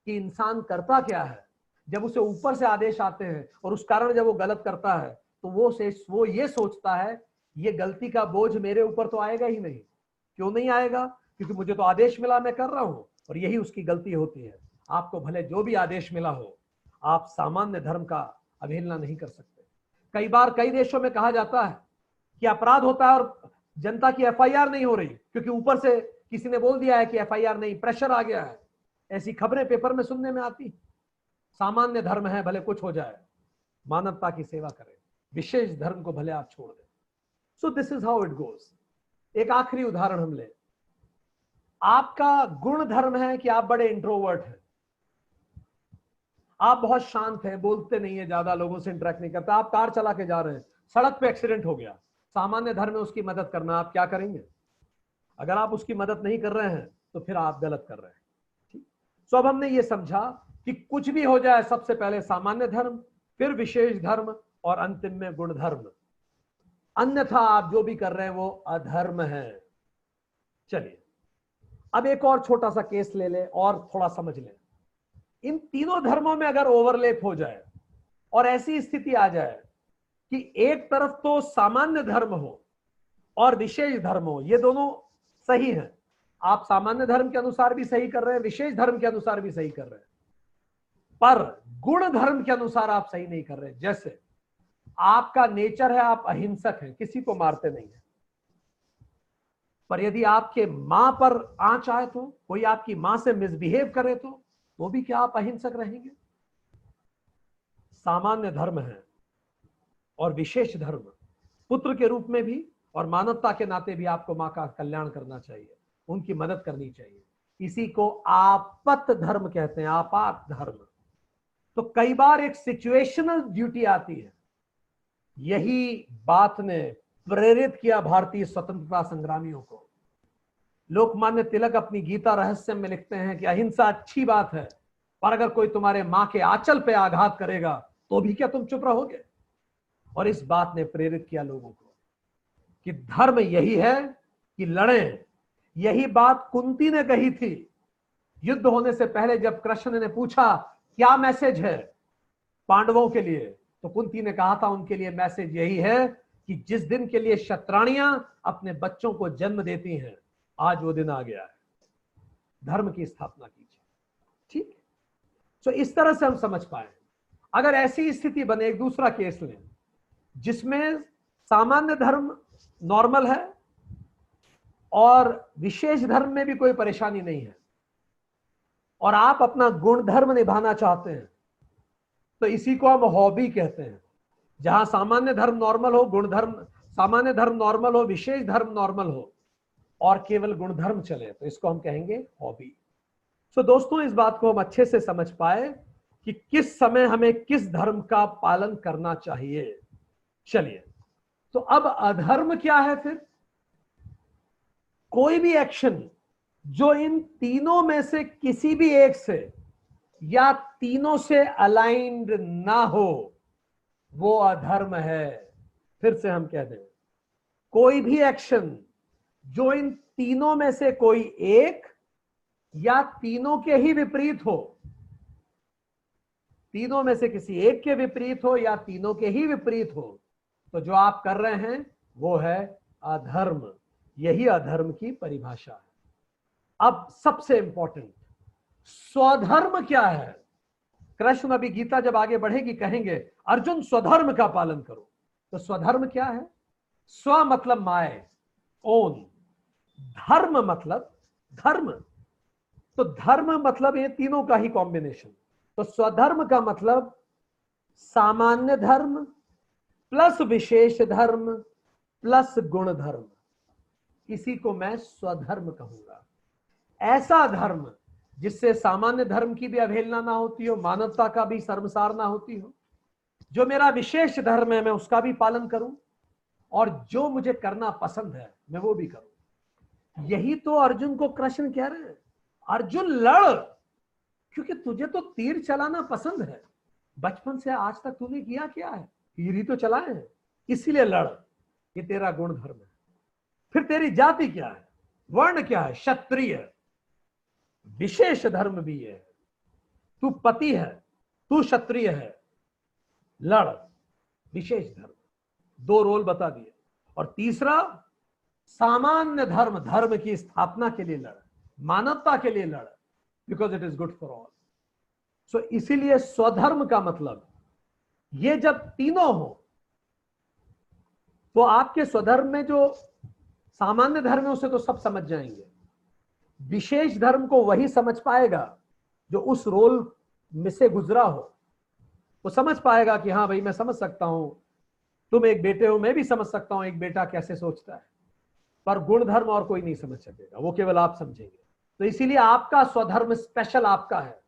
कि इंसान करता क्या है जब उसे ऊपर से आदेश आते हैं, और उस कारण जब वो गलत करता है तो वो ये सोचता है ये गलती का बोझ मेरे ऊपर तो आएगा ही नहीं। क्यों नहीं आएगा? क्योंकि मुझे तो आदेश मिला, मैं कर रहा हूं, और यही उसकी गलती होती है। आपको भले जो भी आदेश मिला हो, आप सामान्य धर्म का अवहेलना नहीं कर सकते। कई बार कई देशों में कहा जाता है कि अपराध होता है और जनता की एफआईआर नहीं हो रही क्योंकि ऊपर से किसी ने बोल दिया है कि एफआईआर नहीं, प्रेशर आ गया है। ऐसी खबरें पेपर में सुनने में आती। सामान्य धर्म है, भले कुछ हो जाए, मानवता की सेवा करें, विशेष धर्म को भले आप छोड़ दें। So this is how it goes. एक आखिरी उदाहरण हम ले। आपका गुण धर्म है कि आप बड़े इंट्रोवर्ट हैं, आप बहुत शांत हैं, बोलते नहीं है, ज्यादा लोगों से इंटरेक्ट नहीं करते। आप कार चला के जा रहे हैं, सड़क पे एक्सीडेंट हो गया, सामान्य धर्म में उसकी मदद करना, आप क्या करेंगे? अगर आप उसकी मदद नहीं कर रहे हैं तो फिर आप गलत कर रहे हैं। ठीक। सो अब हमने ये समझा कि कुछ भी हो जाए, सबसे पहले सामान्य धर्म, फिर विशेष धर्म, और अंतिम में गुण धर्म। अन्यथा आप जो भी कर रहे हैं वो अधर्म है। चलिए अब एक और छोटा सा केस ले ले और थोड़ा समझ लें। इन तीनों धर्मों में अगर ओवरलैप हो जाए और ऐसी स्थिति आ जाए कि एक तरफ तो सामान्य धर्म हो और विशेष धर्म हो, ये दोनों सही हैं, आप सामान्य धर्म के अनुसार भी सही कर रहे हैं, विशेष धर्म के अनुसार भी सही कर रहे हैं, पर गुण धर्म के अनुसार आप सही नहीं कर रहे। जैसे आपका नेचर है, आप अहिंसक हैं, किसी को मारते नहीं है, पर यदि आपके मां पर आंच आए तो, कोई आपकी मां से मिसबिहेव करे तो भी क्या आप अहिंसक रहेंगे? सामान्य धर्म है और विशेष धर्म, पुत्र के रूप में भी और मानवता के नाते भी आपको मां का कल्याण करना चाहिए, उनकी मदद करनी चाहिए। इसी को आपत धर्म कहते हैं, आपात धर्म। तो कई बार एक सिचुएशनल ड्यूटी आती है। यही बात ने प्रेरित किया भारतीय स्वतंत्रता संग्रामियों को। लोकमान्य तिलक अपनी गीता रहस्य में लिखते हैं कि अहिंसा अच्छी बात है, पर अगर कोई तुम्हारे मां के आंचल पे आघात करेगा तो भी क्या तुम चुप रहोगे? और इस बात ने प्रेरित किया लोगों को कि धर्म यही है कि लड़ें। यही बात कुंती ने कही थी युद्ध होने से पहले, जब कृष्ण ने पूछा क्या मैसेज है पांडवों के लिए, तो कुंती ने कहा था उनके लिए मैसेज यही है कि जिस दिन के लिए शतराणियां अपने बच्चों को जन्म देती हैं, आज वो दिन आ गया है, धर्म की स्थापना कीजिए। ठीक, तो इस तरह से हम समझ पाए। अगर ऐसी स्थिति बने, एक दूसरा केस लें जिसमें सामान्य धर्म नॉर्मल है और विशेष धर्म में भी कोई परेशानी नहीं है, और आप अपना गुण धर्म निभाना चाहते हैं, तो इसी को हम हॉबी कहते हैं। जहां सामान्य धर्म नॉर्मल हो, गुण धर्म, सामान्य धर्म नॉर्मल हो, विशेष धर्म नॉर्मल हो, और केवल गुण धर्म चले, तो इसको हम कहेंगे हॉबी। तो दोस्तों, इस बात को हम अच्छे से समझ पाए कि किस समय हमें किस धर्म का पालन करना चाहिए। चलिए, तो अब अधर्म क्या है फिर? कोई भी एक्शन जो इन तीनों में से किसी भी एक से या तीनों से अलाइंड ना हो, वो अधर्म है। फिर से हम कह दें, कोई भी एक्शन जो इन तीनों में से कोई एक या तीनों के ही विपरीत हो, तीनों में से किसी एक के विपरीत हो या तीनों के ही विपरीत हो, तो जो आप कर रहे हैं वो है अधर्म। यही अधर्म की परिभाषा है। अब सबसे इंपॉर्टेंट, स्वधर्म क्या है? कृष्ण अभी गीता जब आगे बढ़ेगी कहेंगे अर्जुन स्वधर्म का पालन करो। तो स्वधर्म क्या है? स्व मतलब माय, ओन। धर्म मतलब धर्म, तो धर्म मतलब ये तीनों का ही कॉम्बिनेशन। तो स्वधर्म का मतलब सामान्य धर्म प्लस विशेष धर्म प्लस गुण धर्म, इसी को मैं स्वधर्म कहूंगा। ऐसा धर्म जिससे सामान्य धर्म की भी अवहेलना ना होती हो, मानवता का भी शर्मसार ना होती हो। जो मेरा विशेष धर्म है मैं उसका भी पालन करूं, और जो मुझे करना पसंद है मैं वो भी करूं। यही तो अर्जुन को कृष्ण कह रहे हैं, अर्जुन लड़, क्योंकि तुझे तो तीर चलाना पसंद है। बचपन से आज तक तूने किया क्या है? तीर ही तो चलाए हैं, इसीलिए लड़। ये तेरा गुण धर्म है। फिर तेरी जाति क्या है, वर्ण क्या है? क्षत्रिय। विशेष धर्म भी है, तू पति है, तू क्षत्रिय है, लड़। विशेष धर्म, दो रोल बता दिए। और तीसरा सामान्य धर्म, धर्म की स्थापना के लिए लड़, मानवता के लिए लड़, because it is good for all. So इसीलिए स्वधर्म का मतलब, ये जब तीनों हो तो आपके स्वधर्म में जो सामान्य धर्म है उसे तो सब समझ जाएंगे, विशेष धर्म को वही समझ पाएगा जो उस रोल में से गुजरा हो। वो समझ पाएगा कि हाँ भाई मैं समझ सकता हूं, तुम एक बेटे हो, मैं भी समझ सकता हूं एक बेटा कैसे सोचता है। पर गुण धर्म और कोई नहीं समझ सकेगा, वो केवल आप समझेंगे। तो इसीलिए आपका स्वधर्म स्पेशल आपका है।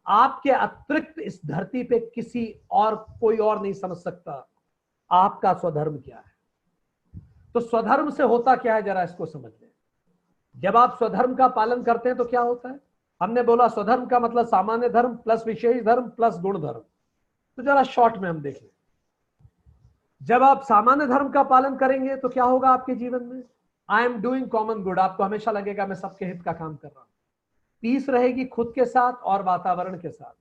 आपके अतिरिक्त इस धरती पे किसी और, कोई और नहीं समझ सकता आपका स्वधर्म क्या है। तो स्वधर्म से होता क्या है, जरा इसको समझ लें। जब आप स्वधर्म का पालन करते हैं तो क्या होता है? हमने बोला स्वधर्म का मतलब सामान्य धर्म प्लस विशेष धर्म प्लस गुण धर्म। तो जरा शॉर्ट में हम देख लें। जब आप सामान्य धर्म का पालन करेंगे तो क्या होगा आपके जीवन में? I am doing common good, आपको हमेशा लगेगा मैं सबके हित का काम कर रहा हूं। पीस रहेगी खुद के साथ और वातावरण के साथ।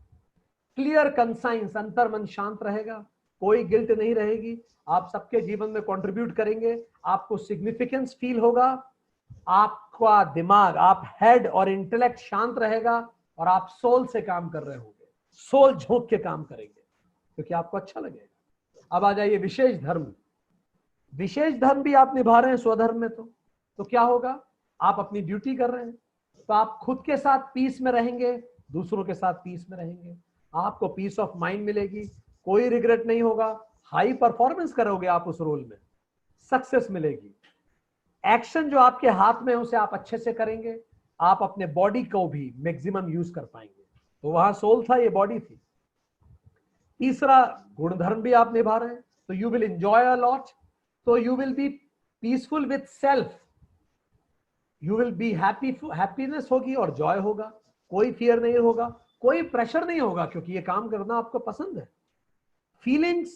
क्लियर कंसाइंस, अंतर मन शांत रहेगा, कोई गिल्ट नहीं रहेगी, आप सबके जीवन में कंट्रीब्यूट करेंगे, आपको सिग्निफिकेंस फील होगा, आपका दिमाग, आप हेड और इंटेलेक्ट शांत रहेगा, और आप सोल से काम कर रहे होंगे, सोल झोंक के काम करेंगे क्योंकि आपको अच्छा लगेगा। अब आ जाइए विशेष धर्म। विशेष धर्म भी आप निभा रहे हैं स्वधर्म में, तो क्या होगा? आप अपनी ड्यूटी कर रहे हैं, तो आप खुद के साथ पीस में रहेंगे, दूसरों के साथ पीस में रहेंगे, आपको पीस ऑफ माइंड मिलेगी, कोई रिग्रेट नहीं होगा, हाई परफॉर्मेंस करोगे आप उस रोल में, सक्सेस मिलेगी। एक्शन जो आपके हाथ में है उसे आप अच्छे से करेंगे, आप अपने बॉडी को भी मैक्सिमम यूज कर पाएंगे। तो वहां सोल था, ये बॉडी थी। तीसरा गुणधर्म भी आप निभा रहे हैं, तो you will enjoy a lot, तो you will be peaceful with self, you will be happiness होगी और जॉय होगा, कोई फियर नहीं होगा, कोई प्रेशर नहीं होगा, क्योंकि ये काम करना आपको पसंद है। फीलिंग्स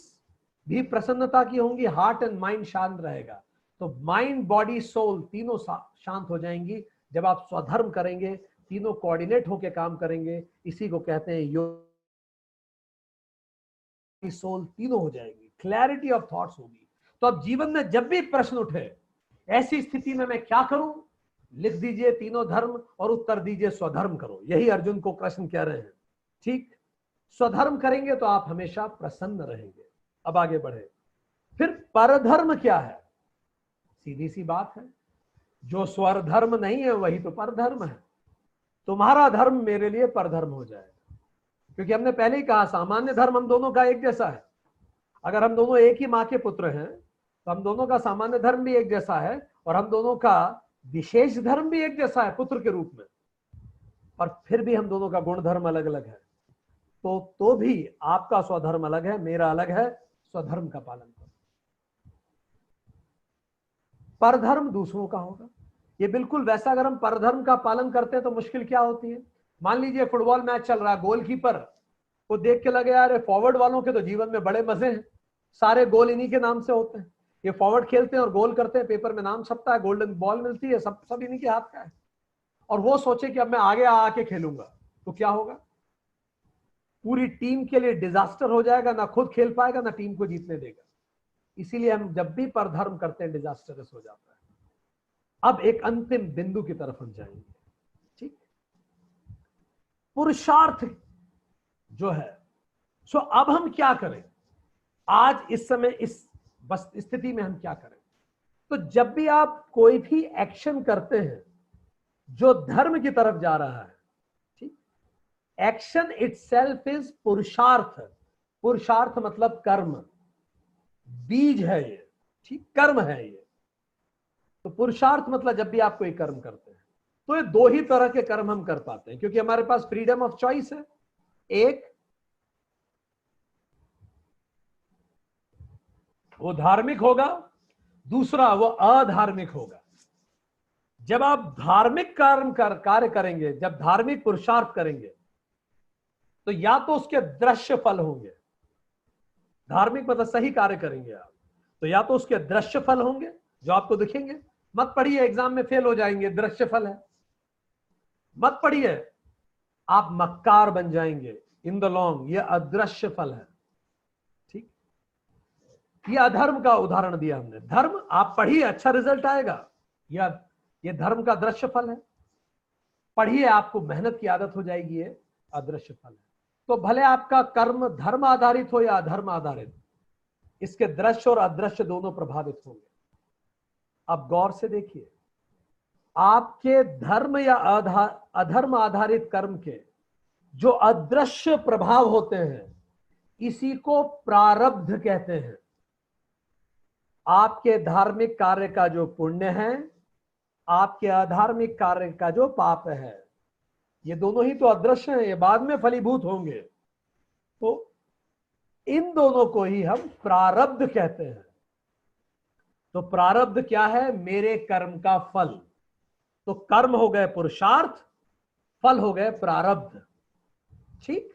भी प्रसन्नता की होंगी, हार्ट एंड माइंड शांत रहेगा। तो माइंड बॉडी सोल तीनों शांत हो जाएंगी जब आप स्वधर्म करेंगे, तीनों कोऑर्डिनेट होकर काम करेंगे। इसी को कहते हैं योग, सोल तीनों हो जाएंगी, क्लैरिटी ऑफ थॉट्स होगी। तो अब जीवन में जब भी प्रश्न उठे ऐसी स्थिति में मैं क्या करूं, लिख दीजिए तीनों धर्म और उत्तर दीजिए स्वधर्म करो। यही अर्जुन को कृष्ण कह रहे हैं। ठीक, स्वधर्म करेंगे तो आप हमेशा प्रसन्न रहेंगे। अब आगे बढ़े। फिर परधर्म क्या है? सीधी सी बात है, जो स्वधर्म नहीं है वही तो परधर्म है। तुम्हारा धर्म मेरे लिए परधर्म हो जाएगा, क्योंकि हमने पहले ही कहा सामान्य धर्म हम दोनों का एक जैसा है। अगर हम दोनों एक ही मां के पुत्र हैं तो हम दोनों का सामान्य धर्म भी एक जैसा है, और हम दोनों का विशेष धर्म भी एक जैसा है पुत्र के रूप में। और फिर भी हम दोनों का गुण धर्म अलग अलग है। तो भी आपका स्वधर्म अलग है, मेरा अलग है। स्वधर्म का पालन करो। परधर्म दूसरों का होगा। ये बिल्कुल वैसा, अगर हम परधर्म का पालन करते हैं तो मुश्किल क्या होती है। मान लीजिए फुटबॉल मैच चल रहा है, गोलकीपर को देख के लगे यार फॉरवर्ड वालों के तो जीवन में बड़े मजे हैं, सारे गोल इन्हीं के नाम से होते हैं, ये फॉरवर्ड खेलते हैं और गोल करते हैं, पेपर में नाम छपता है, गोल्डन बॉल मिलती है, सब इन्हीं के हाथ का है। और वो सोचे कि अब मैं आगे आके खेलूंगा, तो क्या होगा? पूरी टीम के लिए डिजास्टर हो जाएगा, ना खुद खेल पाएगा ना टीम को जीतने देगा। इसीलिए हम जब भी परधर्म करते हैं डिजास्टरस हो जाता है। अब एक अंतिम बिंदु की तरफ हम जाएंगे। ठीक, पुरुषार्थ जो है, सो अब हम क्या करें आज इस समय इस बस स्थिति में हम क्या करें? तो जब भी आप कोई भी एक्शन करते हैं जो धर्म की तरफ जा रहा है, ठीक, एक्शन इटसेल्फ इज पुरुषार्थ। पुरुषार्थ मतलब कर्म, बीज है ये, ठीक, कर्म है ये। तो पुरुषार्थ मतलब जब भी आप कोई कर्म करते हैं तो ये दो ही तरह के कर्म हम कर पाते हैं, क्योंकि हमारे पास फ्रीडम ऑफ चॉइस है। एक वो धार्मिक होगा, दूसरा वो अधार्मिक होगा। जब आप धार्मिक कार्य करेंगे, जब धार्मिक पुरुषार्थ करेंगे, तो या तो उसके दृश्य फल होंगे, धार्मिक मतलब सही कार्य करेंगे आप, तो या तो उसके दृश्य फल होंगे जो आपको दिखेंगे। मत पढ़िए एग्जाम में फेल हो जाएंगे, दृश्य फल है। मत पढ़िए आप मक्कार बन जाएंगे इन द लॉन्ग, ये अदृश्य फल है। ठीक, ये अधर्म का उदाहरण दिया हमने। धर्म आप पढ़िए अच्छा रिजल्ट आएगा, या ये धर्म का दृश्य फल है। पढ़िए आपको मेहनत की आदत हो जाएगी, ये अदृश्य फल है। तो भले आपका कर्म धर्म आधारित हो या अधर्म आधारित, इसके दृश्य और अदृश्य दोनों प्रभावित होंगे। अब गौर से देखिए, आपके धर्म या अधर्म आधारित कर्म के जो अदृश्य प्रभाव होते हैं, इसी को प्रारब्ध कहते हैं। आपके धार्मिक कार्य का जो पुण्य है, आपके अधार्मिक कार्य का जो पाप है, ये दोनों ही तो अदृश्य हैं, ये बाद में फलीभूत होंगे। तो इन दोनों को ही हम प्रारब्ध कहते हैं। तो प्रारब्ध क्या है? मेरे कर्म का फल। तो कर्म हो गए पुरुषार्थ, फल हो गए प्रारब्ध। ठीक,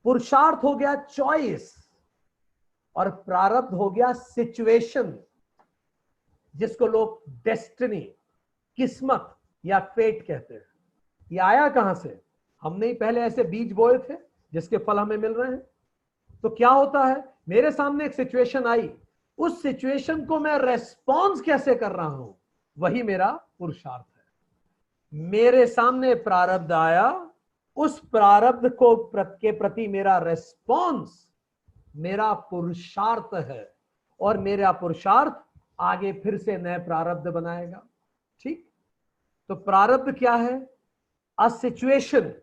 पुरुषार्थ हो गया चॉइस और प्रारब्ध हो गया सिचुएशन, जिसको लोग डेस्टिनी, किस्मत या फेट कहते हैं। ये आया कहां से? हमने ही पहले ऐसे बीज बोए थे जिसके फल हमें मिल रहे हैं। तो क्या होता है, मेरे सामने एक सिचुएशन आई, उस सिचुएशन को मैं रेस्पॉन्स कैसे कर रहा हूं, वही मेरा पुरुषार्थ है। मेरे सामने प्रारब्ध आया, उस प्रारब्ध को के प्रति मेरा रेस्पॉन्स मेरा पुरुषार्थ है, और मेरा पुरुषार्थ आगे फिर से नए प्रारब्ध बनाएगा। ठीक, तो प्रारब्ध क्या है? A situation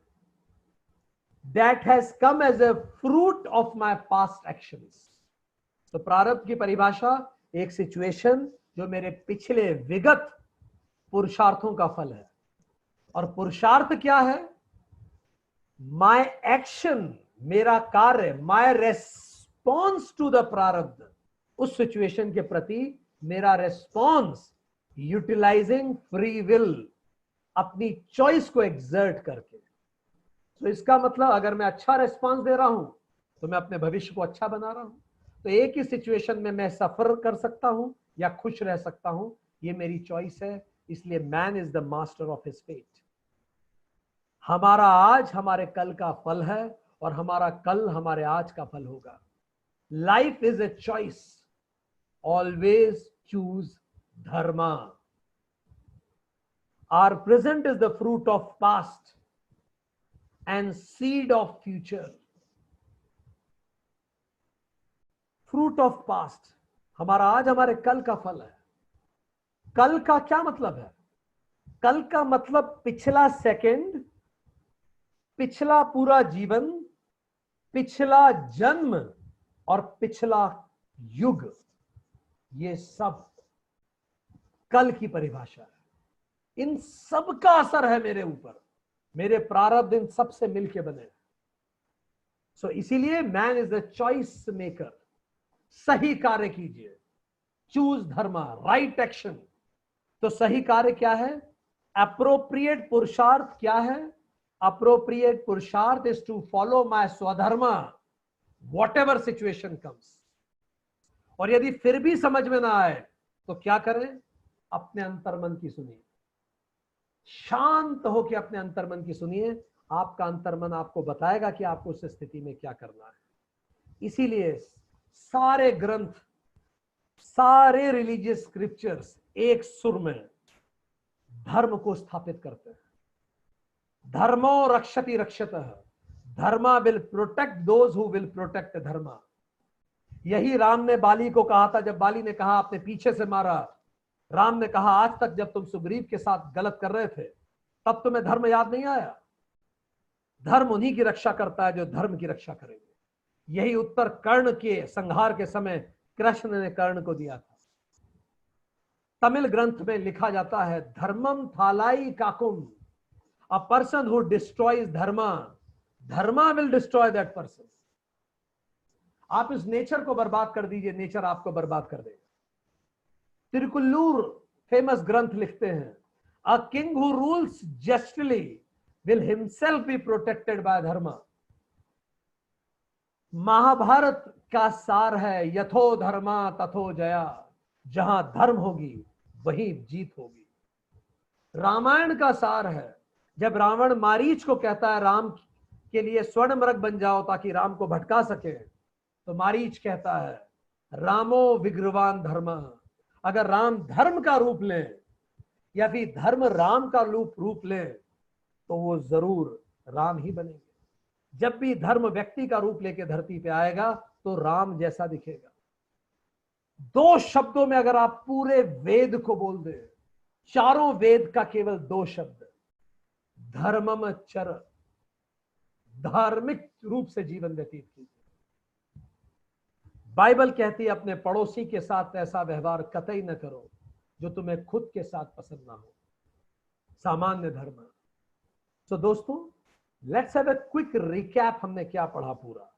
that has come as a fruit of my past actions. तो प्रारब्ध की परिभाषा एक सिचुएशन जो मेरे पिछले विगत पुरुषार्थों का फल है। और पुरुषार्थ क्या है? my action, मेरा कार्य, my response to the प्रारब्ध, उस सिचुएशन के प्रति मेरा रेस्पॉन्स यूटिलाइजिंग फ्री विल, अपनी चॉइस को एग्जर्ट करके। तो इसका मतलब अगर मैं अच्छा रेस्पॉन्स दे रहा हूं तो मैं अपने भविष्य को अच्छा बना रहा हूं। तो एक ही सिचुएशन में मैं सफर कर सकता हूं या खुश रह सकता हूं, ये मेरी चॉइस है। इसलिए man is the master of his fate. हमारा आज हमारे कल का फल है और हमारा कल हमारे आज का फल होगा। Life is a choice, always choose dharma. Our present is the fruit of past and seed of future. Fruit of past, हमारा आज हमारे कल का फल है। कल का क्या मतलब है? कल का मतलब पिछला सेकंड, पिछला पूरा जीवन, पिछला जन्म और पिछला युग, ये सब कल की परिभाषा है। इन सब का असर है मेरे ऊपर, मेरे प्रारब्ध इन सबसे मिलके बने। सो इसीलिए man is the choice maker. सही कार्य कीजिए, चूज धर्मा, राइट एक्शन। तो सही कार्य क्या है? अप्रोप्रिएट पुरुषार्थ क्या है? Appropriate purushartha is to follow my swadharma whatever situation comes. और यदि फिर भी समझ में ना आए तो क्या करें? अपने अंतर्मन की सुनिए, शांत होकर अपने अंतर्मन की सुनिए। आपका अंतर्मन आपको बताएगा कि आपको उस स्थिति में क्या करना है। इसीलिए सारे ग्रंथ, सारे रिलीजियस स्क्रिप्चर्स एक सुर में धर्म को स्थापित करते हैं। धर्मो रक्षति रक्षतः, dharma will protect those who will protect dharma. यही राम ने बाली को कहा था, जब बाली ने कहा आपने पीछे से मारा। राम ने कहा आज तक जब तुम सुग्रीव के साथ गलत कर रहे थे तब तुम्हें धर्म याद नहीं आया? धर्म उन्हीं की रक्षा करता है जो धर्म की रक्षा करेंगे। यही उत्तर कर्ण के संहार के समय कृष्ण ने कर्ण को दिया था। तमिल ग्रंथ में लिखा जाता है, धर्मम थालाई काकुम, a person who destroys dharma, dharma will destroy that person. आप इस नेचर को बर्बाद कर दीजिए, नेचर आपको बर्बाद कर देगा। तिरुकुल्लूर फेमस ग्रंथ लिखते हैं, a king who rules justly will himself be protected by dharma. Mahabharata का सार है, यथो धर्मा तथो जया, जहां धर्म होगी वहीं जीत होगी। रामायण का सार है, जब रावण मारीच को कहता है राम के लिए स्वर्ण मृग बन जाओ ताकि राम को भटका सके, तो मारीच कहता है रामो विग्रवान धर्म। अगर राम धर्म का रूप ले या फिर धर्म राम का रूप ले तो वो जरूर राम ही बनेंगे। जब भी धर्म व्यक्ति का रूप लेके धरती पे आएगा तो राम जैसा दिखेगा। दो शब्दों में अगर आप पूरे वेद को बोल दे, चारों वेद का केवल दो शब्द, धर्मम चर, धार्मिक रूप से जीवन व्यतीत कीजिए। बाइबल कहती है अपने पड़ोसी के साथ ऐसा व्यवहार कतई न करो जो तुम्हें खुद के साथ पसंद ना हो। सामान्य धर्म। तो दोस्तों, let's have a quick recap. हमने क्या पढ़ा पूरा?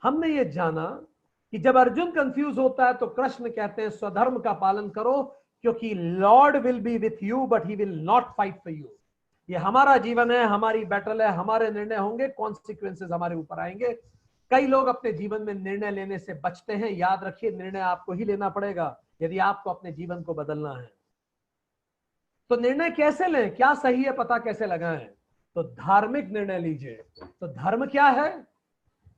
हमने ये जाना कि जब अर्जुन कंफ्यूज होता है तो कृष्ण कहते हैं स्वधर्म का पालन करो, क्योंकि Lord will be with you but he will not fight for you. ये हमारा जीवन है, हमारी बैटल है, हमारे निर्णय होंगे, कॉन्सिक्वेंसेस हमारे ऊपर आएंगे। कई लोग अपने जीवन में निर्णय लेने से बचते हैं। याद रखिए, निर्णय आपको ही लेना पड़ेगा यदि आपको अपने जीवन को बदलना है। तो निर्णय कैसे लें, क्या सही है पता कैसे लगाएं? तो धार्मिक निर्णय लीजिए। तो धर्म क्या है?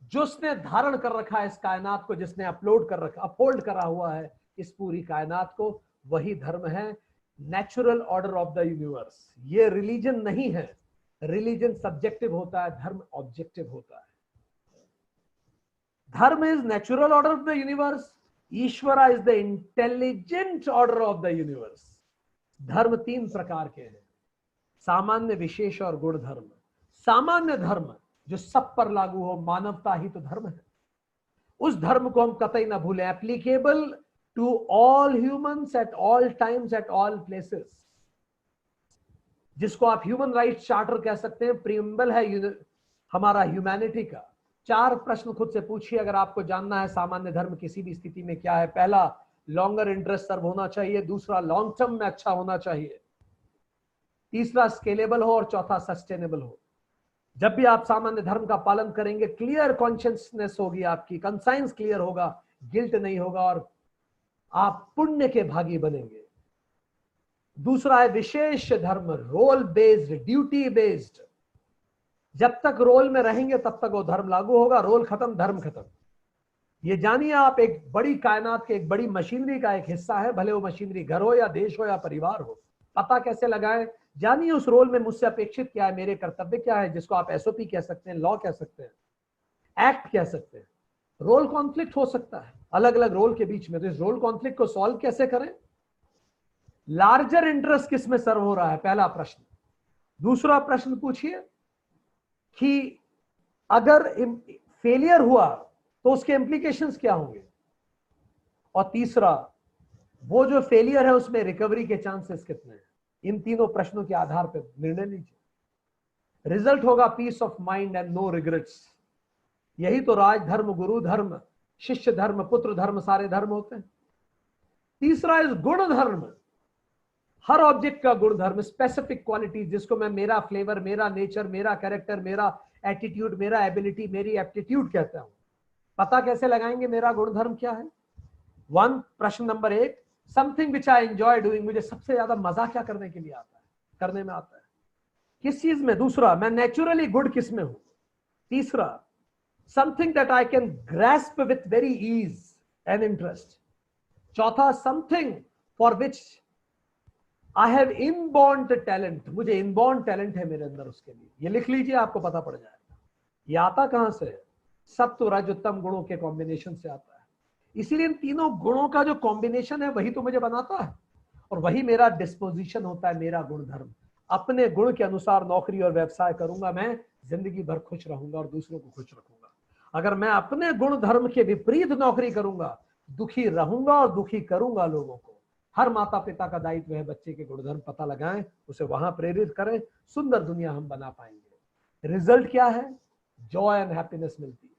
जो उसने धारण कर रखा है इस कायनात को, जिसने अपहोल्ड करा हुआ है इस पूरी कायनात को, वही धर्म है। Natural order of the universe. ये रिलीजन नहीं है। रिलीजन सब्जेक्टिव होता है, धर्म ऑब्जेक्टिव होता है। Dharma is natural order of the universe, Ishwara is the intelligent order of the universe. धर्म तीन प्रकार के हैं, सामान्य, विशेष और गुण धर्म। सामान्य धर्म जो सब पर लागू हो, मानवता ही तो धर्म है। उस धर्म को हम कतई ना भूलें। Applicable to all humans at all times at all places, जिसको आप ह्यूमन राइट्स चार्टर कह सकते हैं। प्रीएम्बल है हमारा ह्यूमैनिटी का। 4 प्रश्न खुद से पूछिए अगर आपको जानना है सामान्य धर्म किसी भी स्थिति में क्या है। पहला, लॉन्गर इंटरेस्ट सर्व होना चाहिए। दूसरा, लॉन्ग टर्म में अच्छा होना चाहिए। तीसरा, स्केलेबल हो। और चौथा, सस्टेनेबल हो। जब भी आप सामान्य धर्म का पालन करेंगे, क्लियर कॉन्शियसनेस होगी, आपकी कंसाइंस क्लियर होगा, गिल्ट नहीं होगा और आप पुण्य के भागी बनेंगे। दूसरा है विशेष धर्म, रोल बेस्ड, ड्यूटी बेस्ड। जब तक रोल में रहेंगे तब तक वो धर्म लागू होगा, रोल खत्म धर्म खत्म। ये जानिए आप एक बड़ी कायनात के एक बड़ी मशीनरी का एक हिस्सा है, भले वो मशीनरी घर हो या देश हो या परिवार हो। पता कैसे लगाएं? जानिए उस रोल में मुझसे अपेक्षित क्या है, मेरे कर्तव्य क्या है, जिसको आप एसओपी कह सकते हैं, लॉ कह सकते हैं, एक्ट कह सकते हैं। रोल कॉन्फ्लिक्ट हो सकता है अलग अलग रोल के बीच में, तो इस रोल कॉन्फ्लिक्ट को सॉल्व कैसे करें? लार्जर इंटरेस्ट किस में सर्व हो रहा है, पहला प्रश्न। दूसरा प्रश्न पूछिए कि अगर फेलियर हुआ तो उसके इंप्लीकेशंस क्या होंगे। और तीसरा, वो जो फेलियर है उसमें रिकवरी के चांसेस कितने हैं। इन तीनों प्रश्नों के आधार पर निर्णय लीजिए। रिजल्ट होगा peace of mind and no regrets. यही तो राज धर्म, गुरु धर्म, शिष्य धर्म, पुत्र धर्म, सारे धर्म होते हैं। तीसरा इस गुण धर्म, हर ऑब्जेक्ट का गुण धर्म, स्पेसिफिक क्वालिटीज, जिसको मैं मेरा फ्लेवर, मेरा नेचर, मेरा कैरेक्टर, मेरा एटीट्यूड, मेरा एबिलिटी, मेरी एप्टीट्यूड कहता हूं। पता कैसे लगाएंगे मेरा गुण धर्म क्या है? प्रश्न number 1, something which I enjoy doing. मुझे सबसे ज्यादा मजा क्या करने के लिए आता है, करने में आता है, किस चीज में? दूसरा, मैं नेचुरली गुड किस में हूं? तीसरा, something that I can grasp with very ease and interest. चौथा, something for which I have inborn talent. मुझे इनबॉर्न टैलेंट है मेरे अंदर उसके लिए। ये लिख लीजिए, आपको पता पड़ जाएगा। ये आता कहां से है? सत्व रज उत्तम गुणों के कॉम्बिनेशन से आता है। इसीलिए इन तीनों गुणों का जो कॉम्बिनेशन है वही तो मुझे बनाता है और वही मेरा डिस्पोजिशन होता है, मेरा गुण धर्म। अपने गुण के अनुसार नौकरी और व्यवसाय करूंगा, मैं जिंदगी भर खुश रहूंगा और दूसरों को खुश रखूंगा। अगर मैं अपने गुण धर्म के विपरीत नौकरी करूंगा, दुखी रहूंगा और दुखी करूंगा लोगों को। हर माता पिता का दायित्व है बच्चे के गुणधर्म पता लगाएं, उसे वहां प्रेरित करें, सुंदर दुनिया हम बना पाएंगे। रिजल्ट क्या है? जॉय एंड हैप्पीनेस मिलती है।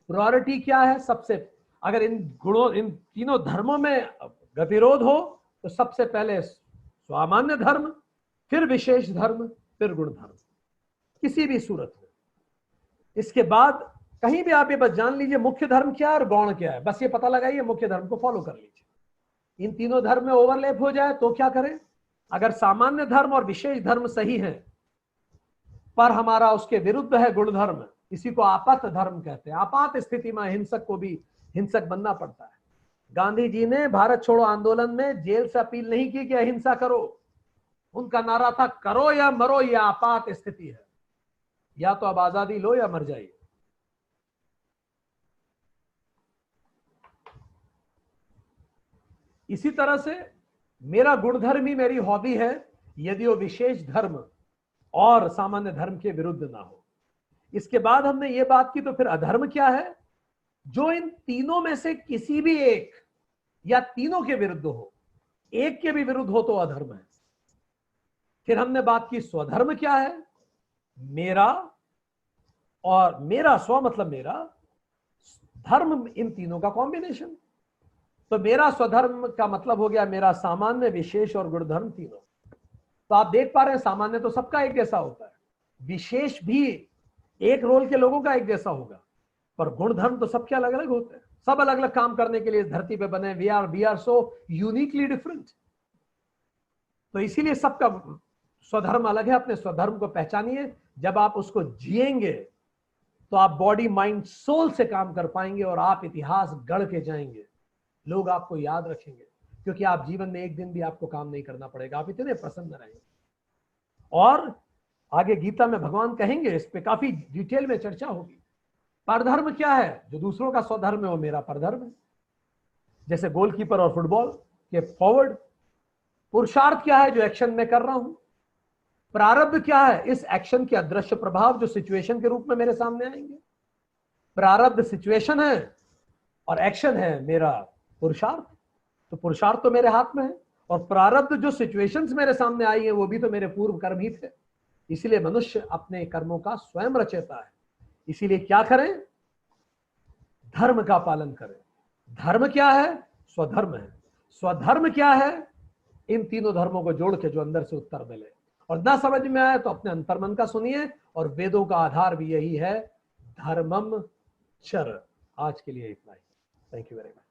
प्रायोरिटी क्या है? सबसे, अगर इन गुणों, इन तीनों धर्मों में गतिरोध हो तो सबसे पहले सामान्य धर्म, फिर विशेष धर्म, फिर गुण धर्म, किसी भी सूरत में। इसके बाद कहीं भी आप ये बस जान लीजिए मुख्य धर्म क्या है और गौण क्या है, बस ये पता लगाइए, मुख्य धर्म को फॉलो कर लीजिए। इन तीनों धर्म में ओवरलैप हो जाए तो क्या करें? अगर सामान्य धर्म और विशेष धर्म सही है पर हमारा उसके विरुद्ध है गुण धर्म, इसी को आपात धर्म कहते हैं। आपात स्थिति में हिंसक को भी हिंसक बनना पड़ता है। गांधी जी ने भारत छोड़ो आंदोलन में जेल से अपील नहीं की कि अहिंसा करो, उनका नारा था करो या मरो, यह आपात स्थिति है, या तो अब आजादी लो या मर जाइए। इसी तरह से मेरा गुणधर्म ही मेरी हॉबी है, यदि वो विशेष धर्म और सामान्य धर्म के विरुद्ध ना हो। इसके बाद हमने ये बात की, तो फिर अधर्म क्या है? जो इन तीनों में से किसी भी एक या तीनों के विरुद्ध हो, एक के भी विरुद्ध हो तो अधर्म है। फिर हमने बात की स्वधर्म क्या है? मेरा, और मेरा स्व मतलब मेरा, धर्म इन तीनों का कॉम्बिनेशन। तो मेरा स्वधर्म का मतलब हो गया मेरा सामान्य, विशेष और गुण धर्म तीनों। तो आप देख पा रहे हैं सामान्य तो सबका एक जैसा होता है, विशेष भी एक रोल के लोगों का एक जैसा होगा, पर गुण धर्म तो सबके अलग अलग होते हैं। सब अलग अलग काम करने के लिए इस धरती पे बने। We are so uniquely different. तो इसीलिए सबका स्वधर्म अलग है। अपने स्वधर्म को पहचानिए। जब आप उसको जिएंगे तो आप बॉडी, माइंड, सोल से काम कर पाएंगे और आप इतिहास गढ़ के जाएंगे। लोग आपको याद रखेंगे क्योंकि आप जीवन में एक दिन भी आपको काम नहीं करना पड़ेगा, आप इतने प्रसन्न रहेंगे। और आगे गीता में भगवान कहेंगे, इस पे काफी डिटेल में चर्चा होगी। परधर्म क्या है? जो दूसरों का स्वधर्म है वो मेरा परधर्म है, जैसे गोलकीपर और फुटबॉल के फॉरवर्ड। पुरुषार्थ क्या है? जो एक्शन में कर रहा हूं। प्रारब्ध क्या है? इस एक्शन के अदृश्य प्रभाव जो सिचुएशन के रूप में मेरे सामने आएंगे। प्रारब्ध सिचुएशन है और एक्शन है मेरा पुरुषार्थ। तो पुरुषार्थ तो मेरे हाथ में है, और प्रारब्ध जो सिचुएशंस मेरे सामने आई है वो भी तो मेरे पूर्व कर्म ही थे। इसलिए मनुष्य अपने कर्मों का स्वयं रचेता है। इसीलिए क्या करें? धर्म का पालन करें। धर्म क्या है? स्वधर्म है। स्वधर्म क्या है? इन तीनों धर्मों को जोड़ के जो अंदर से उत्तर मिले। और ना समझ में आए तो अपने अंतर्मन का सुनिए, और वेदों का आधार भी यही है, धर्मम चर। आज के लिए इतना ही। Thank you very much.